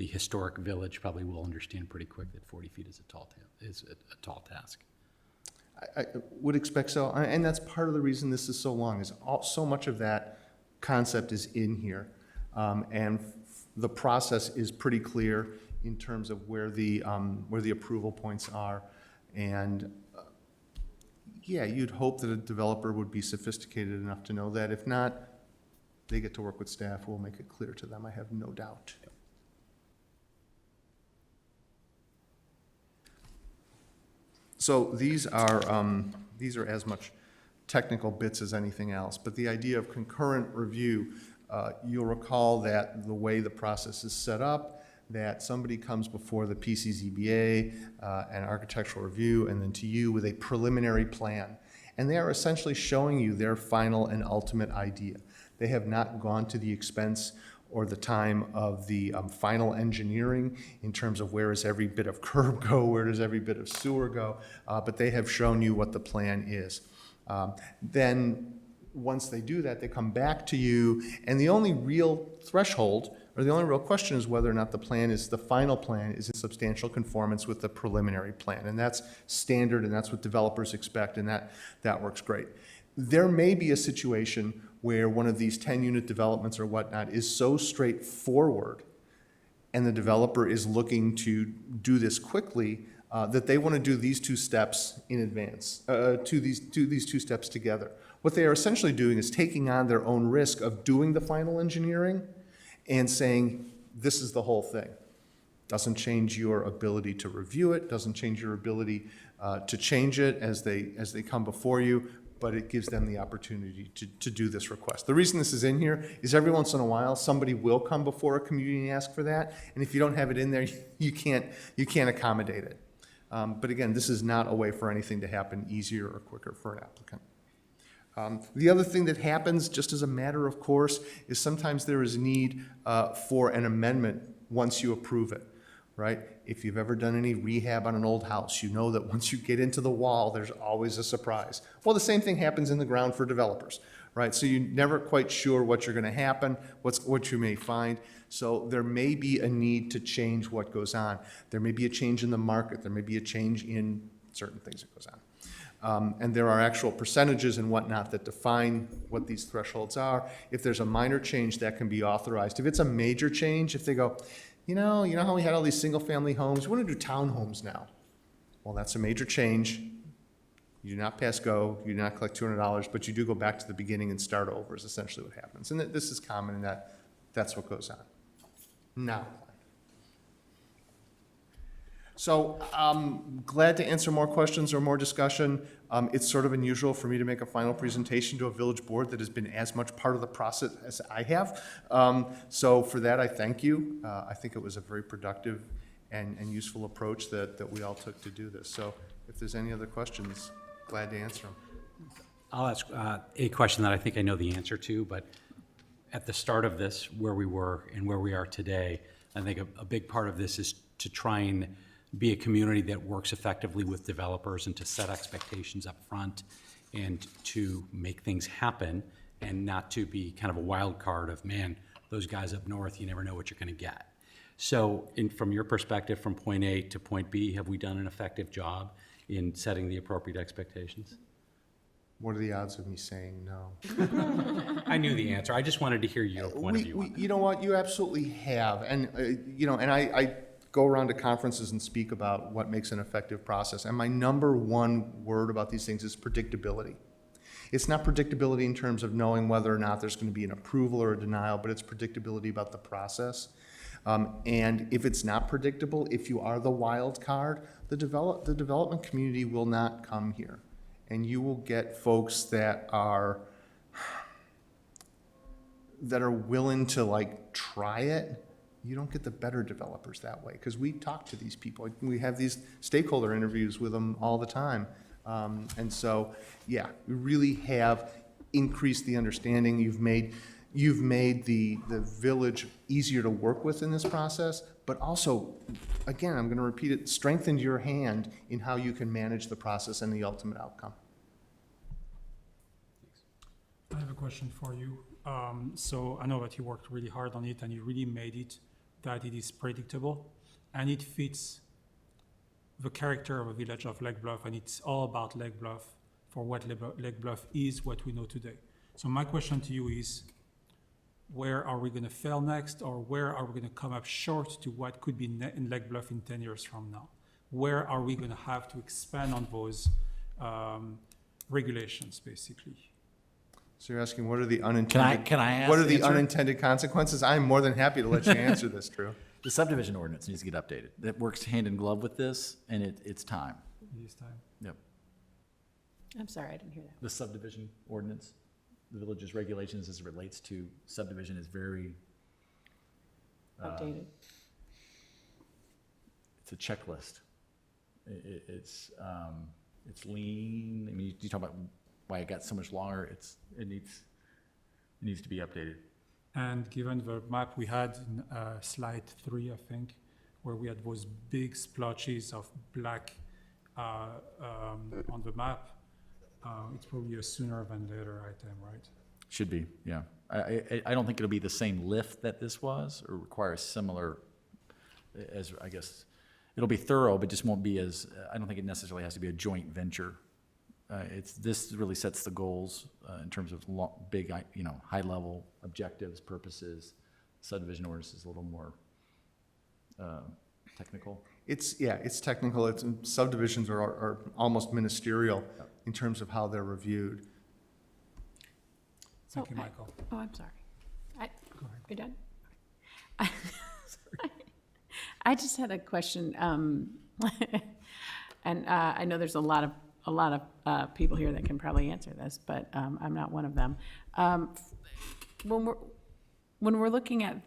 historic village probably will understand pretty quick that 40 feet is a tall task. I would expect so, and that's part of the reason this is so long, is so much of that concept is in here. And the process is pretty clear in terms of where the approval points are. And yeah, you'd hope that a developer would be sophisticated enough to know that. If not, they get to work with staff who will make it clear to them, I have no doubt. So these are as much technical bits as anything else, but the idea of concurrent review, you'll recall that the way the process is set up, that somebody comes before the PCZBA, an architectural review, and then to you with a preliminary plan. And they are essentially showing you their final and ultimate idea. They have not gone to the expense or the time of the final engineering in terms of where does every bit of curb go, where does every bit of sewer go, but they have shown you what the plan is. Then once they do that, they come back to you, and the only real threshold, or the only real question is whether or not the final plan is in substantial conformance with the preliminary plan. And that's standard, and that's what developers expect, and that works great. There may be a situation where one of these 10-unit developments or whatnot is so straightforward, and the developer is looking to do this quickly, that they want to do these two steps in advance, these two steps together. What they are essentially doing is taking on their own risk of doing the final engineering and saying, this is the whole thing. Doesn't change your ability to review it, doesn't change your ability to change it as they come before you, but it gives them the opportunity to do this request. The reason this is in here is every once in a while, somebody will come before a community and ask for that, and if you don't have it in there, you can't accommodate it. But again, this is not a way for anything to happen easier or quicker for an applicant. The other thing that happens, just as a matter of course, is sometimes there is need for an amendment once you approve it, right? If you've ever done any rehab on an old house, you know that once you get into the wall, there's always a surprise. Well, the same thing happens in the ground for developers, right? So you're never quite sure what you're going to happen, what you may find. So there may be a need to change what goes on. There may be a change in the market. There may be a change in certain things that goes on. And there are actual percentages and whatnot that define what these thresholds are. If there's a minor change, that can be authorized. If it's a major change, if they go, you know how we had all these single-family homes? We want to do townhomes now. Well, that's a major change. You do not pass go. You do not collect $200, but you do go back to the beginning and start over is essentially what happens. And this is common in that's what goes on. Now, so I'm glad to answer more questions or more discussion. It's sort of unusual for me to make a final presentation to a village board that has been as much part of the process as I have. So for that, I thank you. I think it was a very productive and useful approach that we all took to do this. So if there's any other questions, glad to answer them. I'll ask a question that I think I know the answer to, but at the start of this, where we were and where we are today, I think a big part of this is to try and be a community that works effectively with developers and to set expectations up front and to make things happen and not to be kind of a wild card of, man, those guys up north, you never know what you're going to get. So from your perspective, from point A to point B, have we done an effective job in setting the appropriate expectations? What are the odds of me saying no? I knew the answer. I just wanted to hear your point of view on that. You know what? You absolutely have. And, and I go around to conferences and speak about what makes an effective process. And my number one word about these things is predictability. It's not predictability in terms of knowing whether or not there's going to be an approval or a denial, but it's predictability about the process. And if it's not predictable, if you are the wild card, the development community will not come here. And you will get folks that are that are willing to like try it, you don't get the better developers that way, because we talk to these people. We have these stakeholder interviews with them all the time. And so, yeah, we really have increased the understanding. You've made the village easier to work with in this process, but also, again, I'm gonna repeat it, strengthened your hand in how you can manage the process and the ultimate outcome. I have a question for you. So I know that you worked really hard on it and you really made it that it is predictable and it fits the character of a village of Lake Bluff, and it's all about Lake Bluff for what Lake Bluff is, what we know today. So my question to you is, where are we going to fail next, or where are we going to come up short to what could be in Lake Bluff in 10 years from now? Where are we going to have to expand on those regulations, basically? So you're asking, what are the unintended? Can I What are the answer? unintended consequences? I'm more than happy to let you answer this, Drew. The subdivision ordinance needs to get updated. That works hand in glove with this, and it's time. This time. Yep. I'm sorry, I didn't hear that. The subdivision ordinance, the village's regulations as it relates to subdivision is very, Updated. it's a checklist. It's lean. I mean, you talk about why it got so much longer. It needs to be updated. And given the map we had in slide 3, I think, where we had those big splotches of black on the map, it's probably a sooner than later item, right? Should be, yeah. I don't think it'll be the same lift that this was, or require similar, as, I guess, it'll be thorough, but just won't be as, I don't think it necessarily has to be a joint venture. This really sets the goals in terms of big, high-level objectives, purposes. Subdivision ordinance is a little more technical. It's technical. Subdivisions are almost ministerial in terms of how they're reviewed. So Thank you, Michael. I'm sorry. Go ahead. You're done? I just had a question, and I know there's a lot of people here that can probably answer this, but I'm not one of them. When we're looking at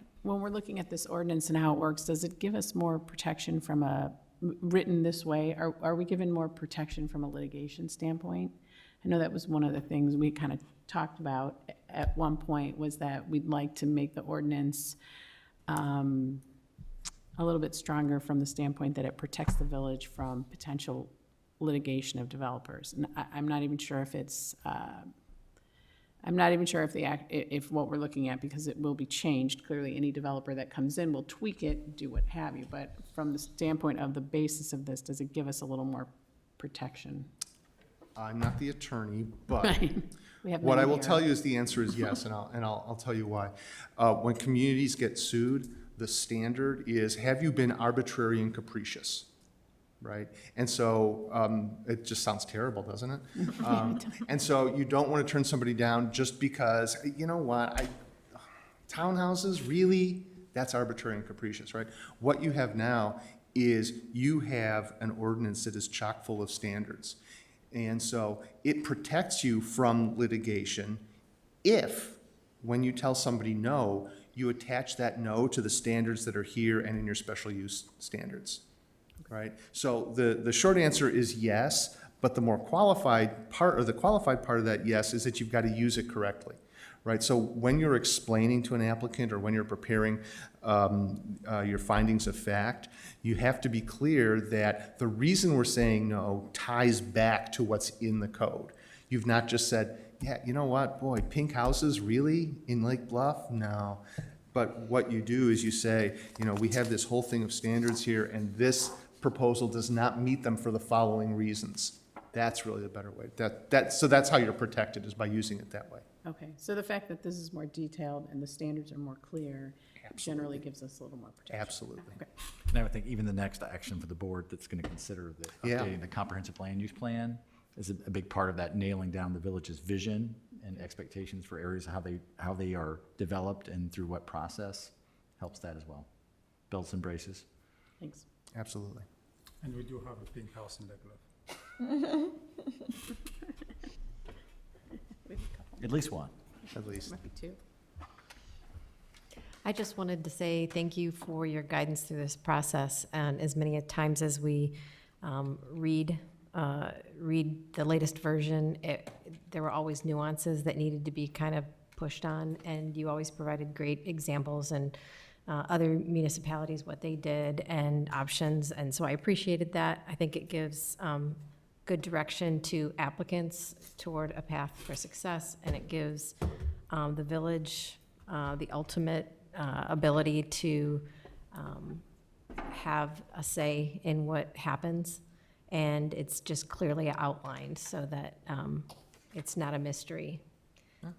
this ordinance and how it works, does it give us more protection from written this way? Are we given more protection from a litigation standpoint? I know that was one of the things we kind of talked about at one point, was that we'd like to make the ordinance a little bit stronger from the standpoint that it protects the village from potential litigation of developers. And I'm not even sure if it's, I'm not even sure if what we're looking at, because it will be changed. Clearly, any developer that comes in will tweak it, do what have you. But from the standpoint of the basis of this, does it give us a little more protection? I'm not the attorney, but We have what no I will idea. tell you is the answer is yes, and I'll tell you why. When communities get sued, the standard is, have you been arbitrary and capricious? Right? And so it just sounds terrible, doesn't it? And so you don't want to turn somebody down just because, you know what, townhouses, really? That's arbitrary and capricious, right? What you have now is you have an ordinance that is chock full of standards. And so it protects you from litigation if, when you tell somebody no, you attach that no to the standards that are here and in your special use standards, right? So the short answer is yes, but the more qualified part, or the qualified part of that yes, is that you've got to use it correctly, right? So when you're explaining to an applicant, or when you're preparing your findings of fact, you have to be clear that the reason we're saying no ties back to what's in the code. You've not just said, yeah, you know what, boy, pink houses, really, in Lake Bluff? No. But what you do is you say, you know, we have this whole thing of standards here, and this proposal does not meet them for the following reasons. That's really the better way. So that's how you're protected, is by using it that way. Okay, so the fact that this is more detailed and the standards are more clear generally gives us a little more protection. Absolutely. Okay. And I would think even the next action for the board that's going to consider Yeah. updating the comprehensive land use plan is a big part of that, nailing down the village's vision and expectations for areas, how they are developed and through what process helps that as well. Belts and braces. Thanks. Absolutely. And we do have a pink house in Lake Bluff. We have a couple. At least one. At least. Might be two. I just wanted to say thank you for your guidance through this process, and as many times as we read the latest version, there were always nuances that needed to be kind of pushed on, and you always provided great examples and other municipalities, what they did, and options, and so I appreciated that. I think it gives good direction to applicants toward a path for success, and it gives the village the ultimate ability to have a say in what happens, and it's just clearly outlined so that it's not a mystery.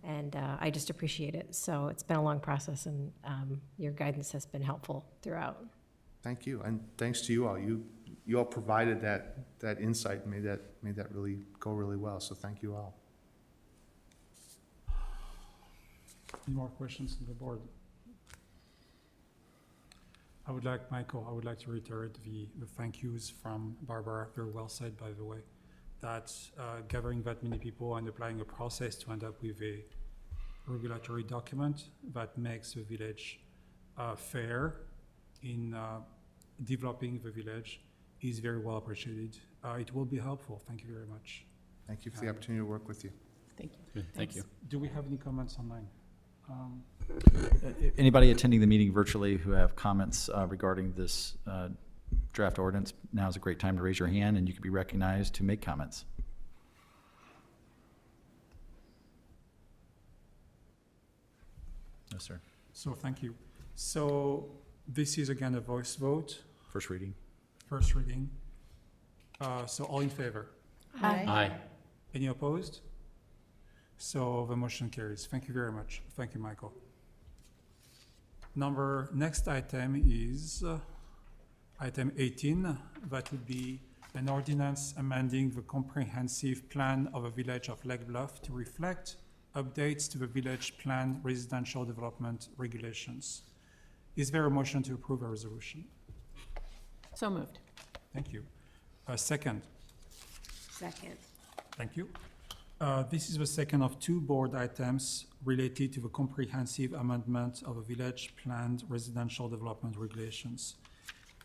And I just appreciate it. So it's been a long process, and your guidance has been helpful throughout. Thank you, and thanks to you all. You all provided that insight, and made that really go really well, so thank you all. Any more questions on the board? Michael, I would like to reiterate the thank yous from Barbara, very well said, by the way, that gathering that many people and applying a process to end up with a regulatory document that makes the village fair in developing the village is very well appreciated. It will be helpful. Thank you very much. Thank you for the opportunity to work with you. Thank you. Good, thank you. Do we have any comments online? Anybody attending the meeting virtually who have comments regarding this draft ordinance, now is a great time to raise your hand and you can be recognized to make comments. No, sir. So thank you. So this is again a voice vote, First reading. first reading. So all in favor? Aye. Any opposed? So the motion carries. Thank you very much. Thank you, Michael. Next item is item 18. That would be an ordinance amending the comprehensive plan of the village of Lake Bluff to reflect updates to the village plan residential development regulations. Is there a motion to approve a resolution? So moved. Thank you. Second. Second. Thank you. This is the second of two board items related to the comprehensive amendment of the village planned residential development regulations.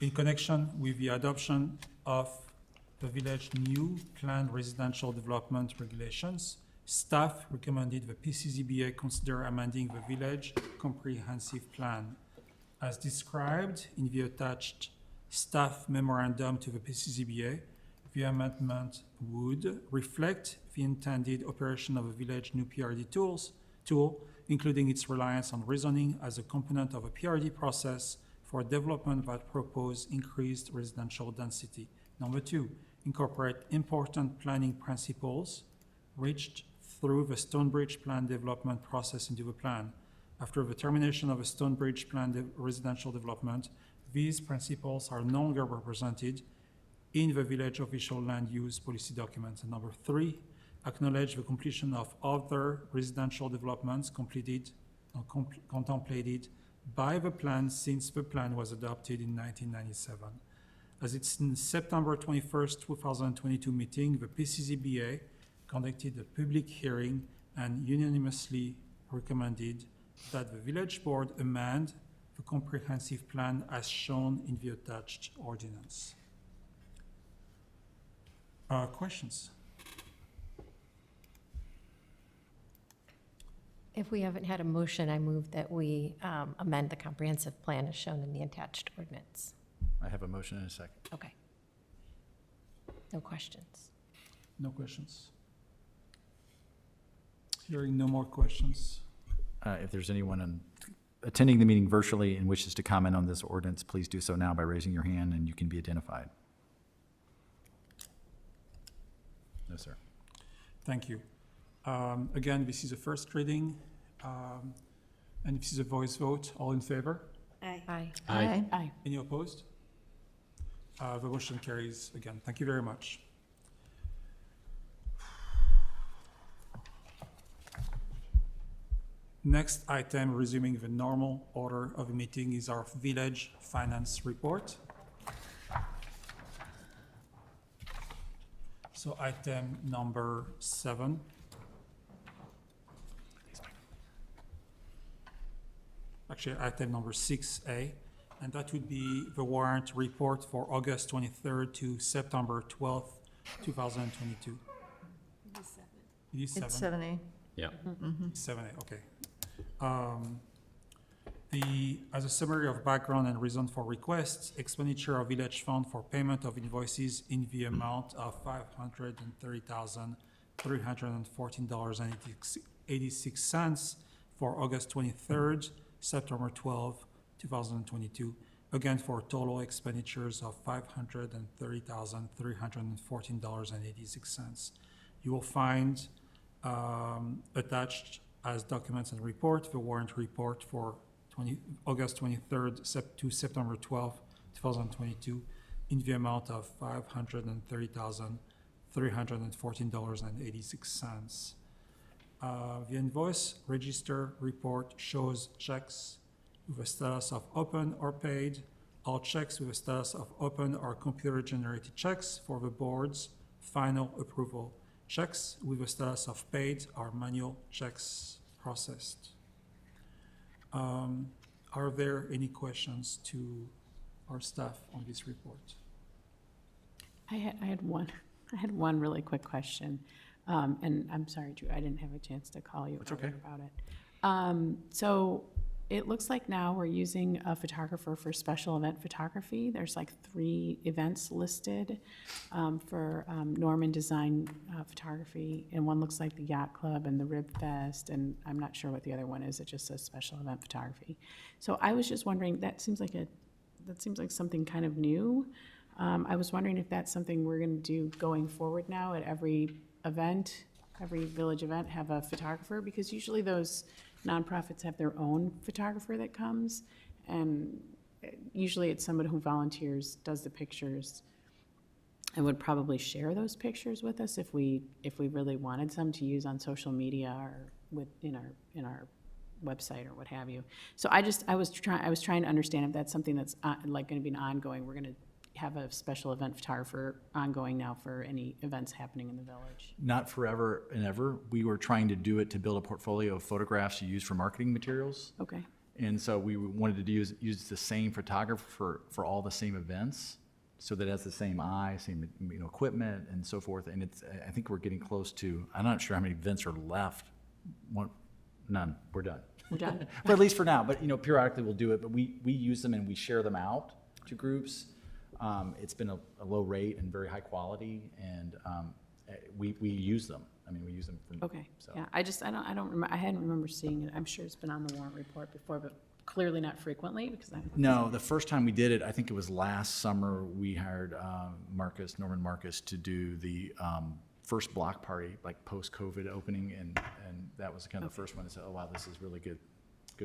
In connection with the adoption of the village new planned residential development regulations, staff recommended the PCZBA consider amending the village comprehensive plan. As described in the attached staff memorandum to the PCZBA, the amendment would reflect the intended operation of a village new PRD tool, including its reliance on rezoning as a component of a PRD process for development that propose increased residential density. Number two, incorporate important planning principles reached through the Stonebridge plan development process into the plan. After the termination of a Stonebridge plan residential development, these principles are no longer represented in the village official land use policy documents. And number three, acknowledge the completion of other residential developments completed or contemplated by the plan since the plan was adopted in 1997. As its September 21st, 2022 meeting, the PCZBA conducted a public hearing and unanimously recommended that the village board amend the comprehensive plan as shown in the attached ordinance. Questions? If we haven't had a motion, I move that we amend the comprehensive plan as shown in the attached ordinance. I have a motion and a second. Okay. No questions. No questions? Hearing no more questions. If there's anyone attending the meeting virtually and wishes to comment on this ordinance, please do so now by raising your hand and you can be identified. No, sir. Thank you. Again, this is a first reading, and this is a voice vote. All in favor? Aye. Aye. Aye. Aye. Any opposed? The motion carries again. Thank you very much. Next item, resuming the normal order of the meeting, is our village finance report. So item number 7. actually item number 6A, and that would be the warrant report for August 23rd to September 12th, 2022. It is It's 7. 7A. Yeah. 7A, okay. As a summary of background and reason for requests, expenditure of village fund for payment of invoices in the amount of $530,314.86 for August 23rd, September 12th, 2022. Again, for total expenditures of $530,314.86. You will find attached as documents and report, the warrant report for August 23rd to September 12th, 2022, in the amount of $530,314.86. The invoice register report shows checks with a status of open or paid, all checks with a status of open or computer-generated checks for the board's final approval. Checks with a status of paid are manual checks processed. Are there any questions to our staff on this report? I had one really quick question. And I'm sorry, Drew, I didn't have a chance to call you earlier about it. So it looks like now we're using a photographer for special event photography. There's like 3 events listed for Norman Design Photography, and one looks like the Yacht Club and the Rib Fest, and I'm not sure what the other one is. It just says special event photography. So I was just wondering, that seems like something kind of new. I was wondering if that's something we're going to do going forward now at every event, every village event, have a photographer, because usually those nonprofits have their own photographer that comes, and usually it's somebody who volunteers, does the pictures, and would probably share those pictures with us if we really wanted some to use on social media or in our website or what have you. So I was trying to understand if that's something that's like going to be an ongoing. We're going to have a special event photographer ongoing now for any events happening in the village. Not forever and ever. We were trying to do it to build a portfolio of photographs to use for marketing materials. Okay. And so we wanted to use the same photographer for all the same events, so that it has the same eye, same equipment and so forth. And I think we're getting close to, I'm not sure how many events are left. None. We're done. We're done. But at least for now. But periodically we'll do it. But we use them and we share them out to groups. It's been a low rate and very high quality, and we use them. I mean, we use them. Okay, So. yeah, I hadn't remember seeing it. I'm sure it's been on the warrant report before, but clearly not frequently, because No, the first time we did it, I think it was last summer, we hired Norman Marcus, to do the first block party, like post-COVID opening, and that was kind of the first one that said, oh, wow, this is really good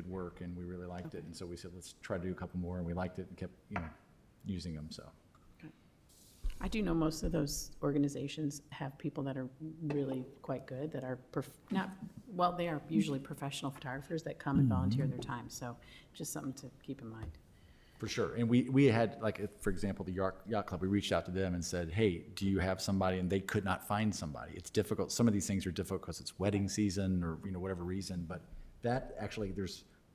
work, and we really liked it. And so we said, let's try to do a couple more, and we liked it and kept, using them, so. I do know most of those organizations have people that are really quite good, that are they are usually professional photographers that come and volunteer their time, so just something to keep in mind. For sure. And we had, for example, the Yacht Club, we reached out to them and said, hey, do you have somebody? And they could not find somebody. It's difficult. Some of these things are difficult because it's wedding season or, whatever reason, but that actually,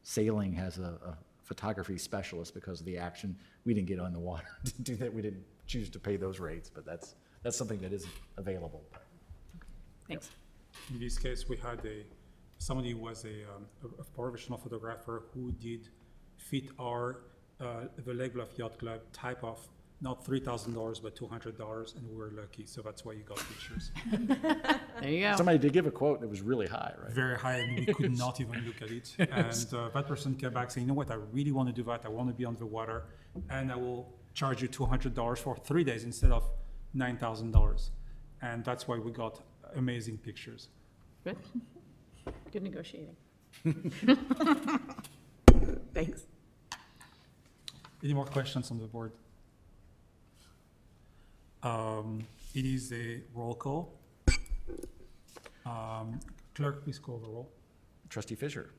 sailing has a photography specialist because of the action. We didn't get on the water to do that. We didn't choose to pay those rates, but that's something that is available. Thanks. In this case, we had somebody who was a professional photographer who did fit the Lake Bluff Yacht Club type of, not $3,000, but $200, and we were lucky, so that's why you got pictures. There you go. Somebody did give a quote that was really high, right? Very high, and we could not even look at it. And that person came back saying, you know what, I really want to do that. I want to be on the water, and I will charge you $200 for 3 days instead of $9,000. And that's why we got amazing pictures. Good. Good negotiating. Thanks. Any more questions on the board? It is a roll call. Clerk, please call the roll. Trustee Fisher.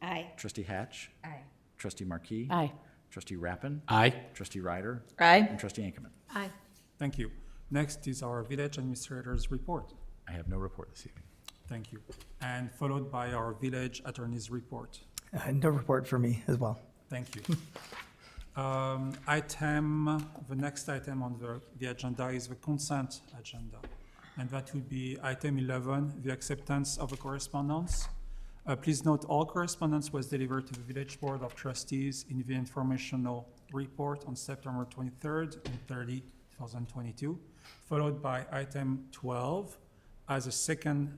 Aye. Trustee Hatch. Aye. Trustee Markey. Aye. Trustee Rappin. Aye. Trustee Ryder. Aye. And Trustee Ankerman. Aye. Thank you. Next is our village administrator's report. I have no report this evening. Thank you. And followed by our village attorney's report. No report for me as well. Thank you. The next item on the agenda is the consent agenda. And that would be item 11, the acceptance of a correspondence. Please note, all correspondence was delivered to the Village Board of Trustees in the informational report on September 23rd and 30, 2022, followed by item 12 as a second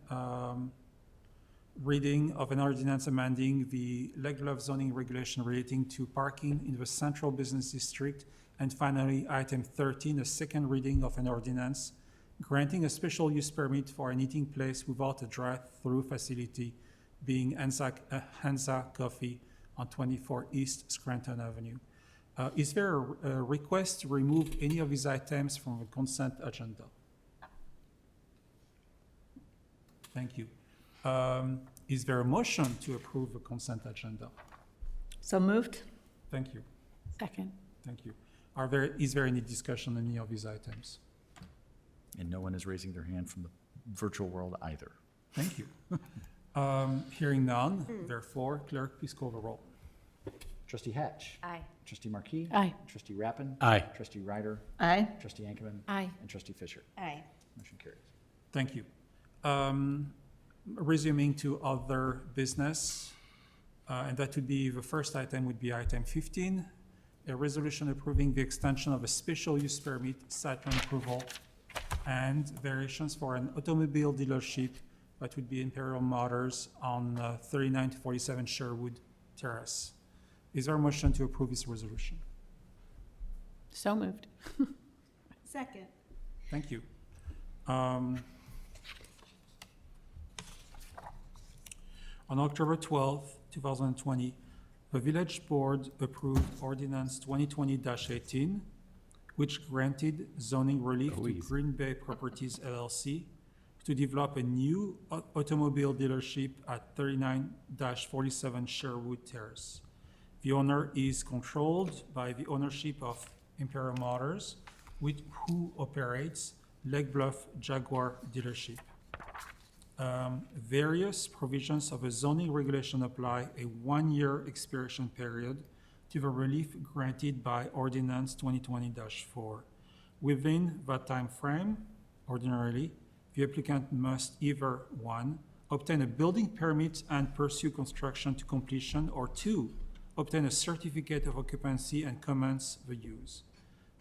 reading of an ordinance amending the Bluff zoning regulation relating to parking in the central business district. And finally, item 13, a second reading of an ordinance granting a special use permit for an eating place without a drive-through facility, being Hansa Coffee on 24 East Scranton Avenue. Is there a request to remove any of these items from the consent agenda? Thank you. Is there a motion to approve the consent agenda? So moved? Thank you. Second. Thank you. Is there any discussion on any of these items? And no one is raising their hand from the virtual world either. Thank you. Hearing none, therefore, clerk, please call the roll. Trustee Hatch. Aye. Trustee Markey. Aye. Trustee Rappin. Aye. Trustee Ryder. Aye. Trustee Ankerman. Aye. And Trustee Fisher. Aye. Motion carries. Thank you. Resuming to other business, and that would be, the first item would be item 15, a resolution approving the extension of a special use permit, site plan approval, and variations for an automobile dealership that would be Imperial Motors on 39 to 47 Sherwood Terrace. Is there a motion to approve this resolution? So moved. Second. Thank you. On October 12th, 2020, the Village Board approved Ordinance 2020-18, which granted zoning relief to Green Bay Properties LLC to develop a new automobile dealership at 39-47 Sherwood Terrace. The owner is controlled by the ownership of Imperial Motors, who operates Lake Bluff Jaguar dealership. Various provisions of a zoning regulation apply a one-year expiration period to the relief granted by Ordinance 2020-4. Within that time frame, ordinarily, the applicant must either, 1, obtain a building permit and pursue construction to completion, or 2, obtain a certificate of occupancy and commence the use.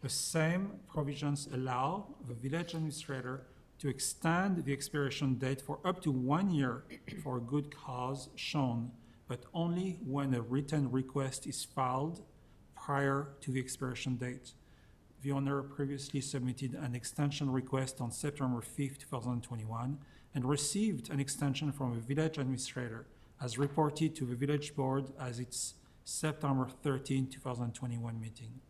The same provisions allow the village administrator to extend the expiration date for up to 1 year for a good cause shown, but only when a written request is filed prior to the expiration date. The owner previously submitted an extension request on September 5th, 2021, and received an extension from the village administrator as reported to the village board as its September 13, 2021 meeting.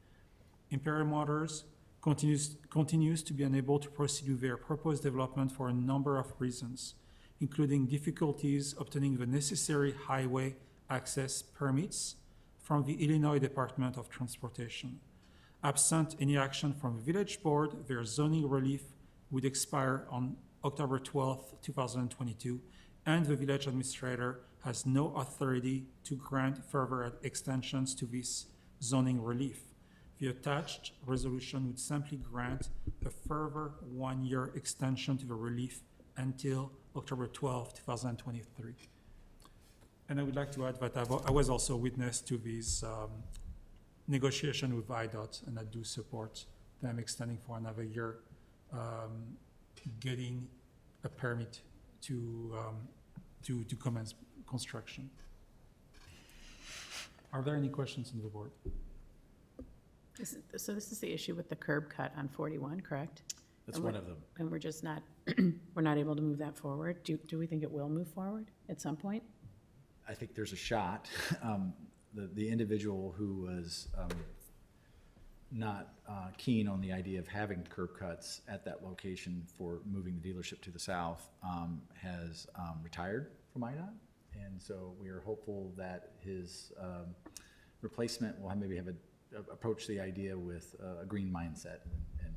Imperial Motors continues to be unable to proceed with their proposed development for a number of reasons, including difficulties obtaining the necessary highway access permits from the Illinois Department of Transportation. Absent any action from the village board, their zoning relief would expire on October 12, 2022, and the village administrator has no authority to grant further extensions to this zoning relief. The attached resolution would simply grant a further 1 year extension to the relief until October 12, 2023. And I would like to add that I was also witness to this negotiation with IDOT, and I do support them extending for another year, getting a permit to commence construction. Are there any questions on the board? So this is the issue with the curb cut on 41, correct? That's And one we're- of them. And we're just not, we're not able to move that forward? Do we think it will move forward at some point? I think there's a shot. The individual who was not keen on the idea of having curb cuts at that location for moving the dealership to the south has retired from IDOT. And so we are hopeful that his replacement will maybe have approach the idea with a green mindset and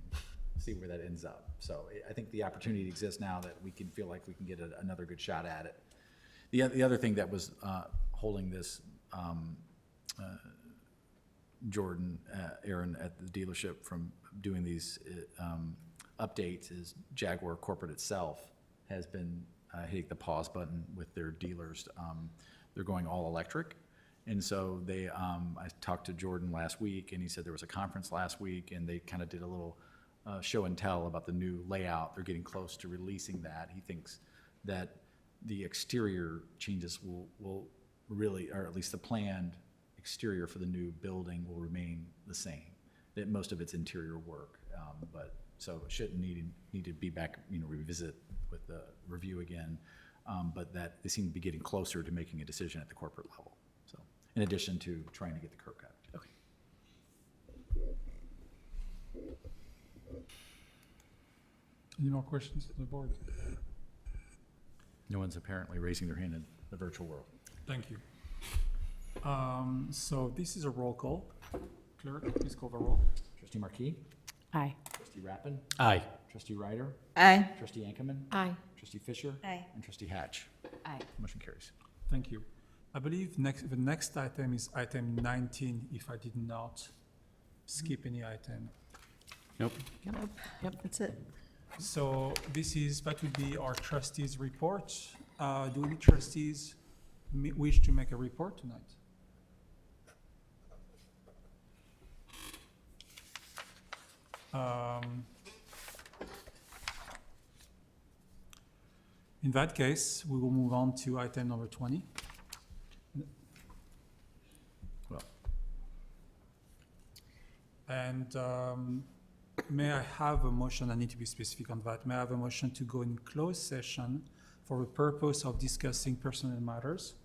see where that ends up. So I think the opportunity exists now that we can feel like we can get another good shot at it. The other thing that was holding this Jordan, Aaron at the dealership from doing these updates is Jaguar Corporate itself has been hitting the pause button with their dealers. They're going all electric. And so they, I talked to Jordan last week and he said there was a conference last week and they kind of did a little show and tell about the new layout. They're getting close to releasing that. He thinks that the exterior changes will really, or at least the planned exterior for the new building will remain the same. That most of it's interior work, but so it shouldn't need to be back, revisit with the review again. But that they seem to be getting closer to making a decision at the corporate level. So, in addition to trying to get the curb cut. Okay. Any more questions to the board? No one's apparently raising their hand in the virtual world. Thank you. So this is a roll call. Clerk, please call the roll. Trustee Marquis? Aye. Trustee Rappin? Aye. Trustee Ryder? Aye. Trustee Ankerman? Aye. Trustee Fisher? Aye. And Trustee Hatch? Aye. Motion carries. Thank you. I believe the next item is item 19, if I did not skip any item. Nope. Yep, that's it. So that would be our trustees' report. Do any trustees wish to make a report tonight? In that case, we will move on to item number 20. Well, And may I have a motion, I need to be specific on that, may I have a motion to go in closed session for the purpose of discussing personnel matters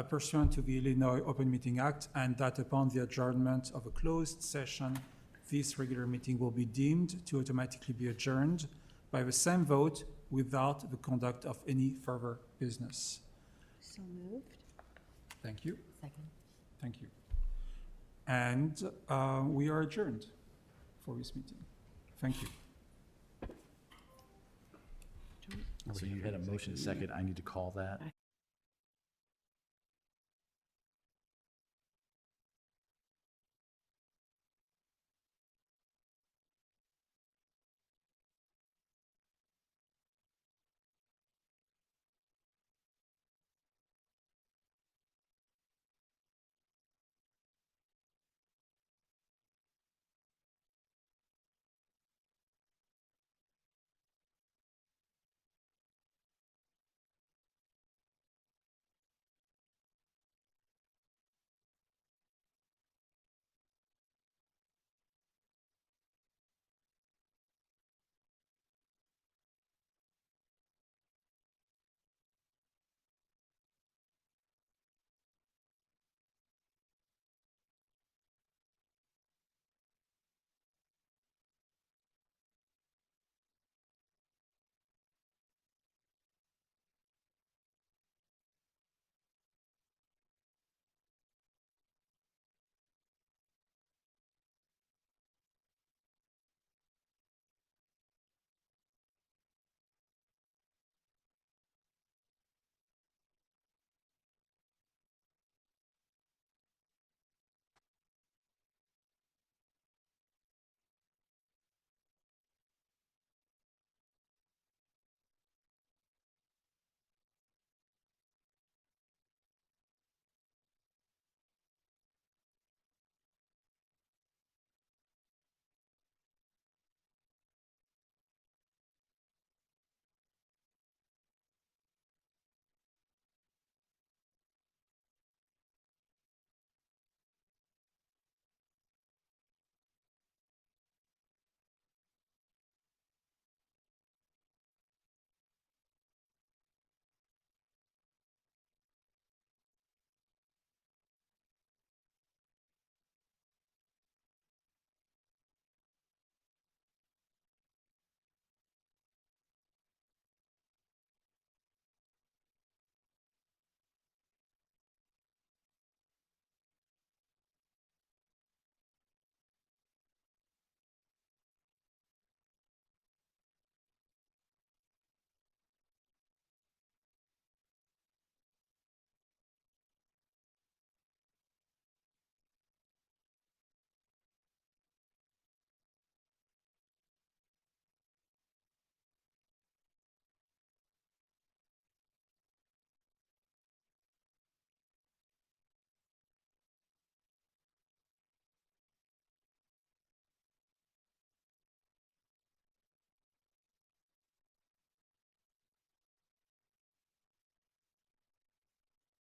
pursuant to the Illinois Open Meeting Act, and that upon the adjournment of a closed session, this regular meeting will be deemed to automatically be adjourned by the same vote without the conduct of any further business. So moved. Thank you. Second. Thank you. And we are adjourned for this meeting. Thank you. so you had a motion second. I need to call that.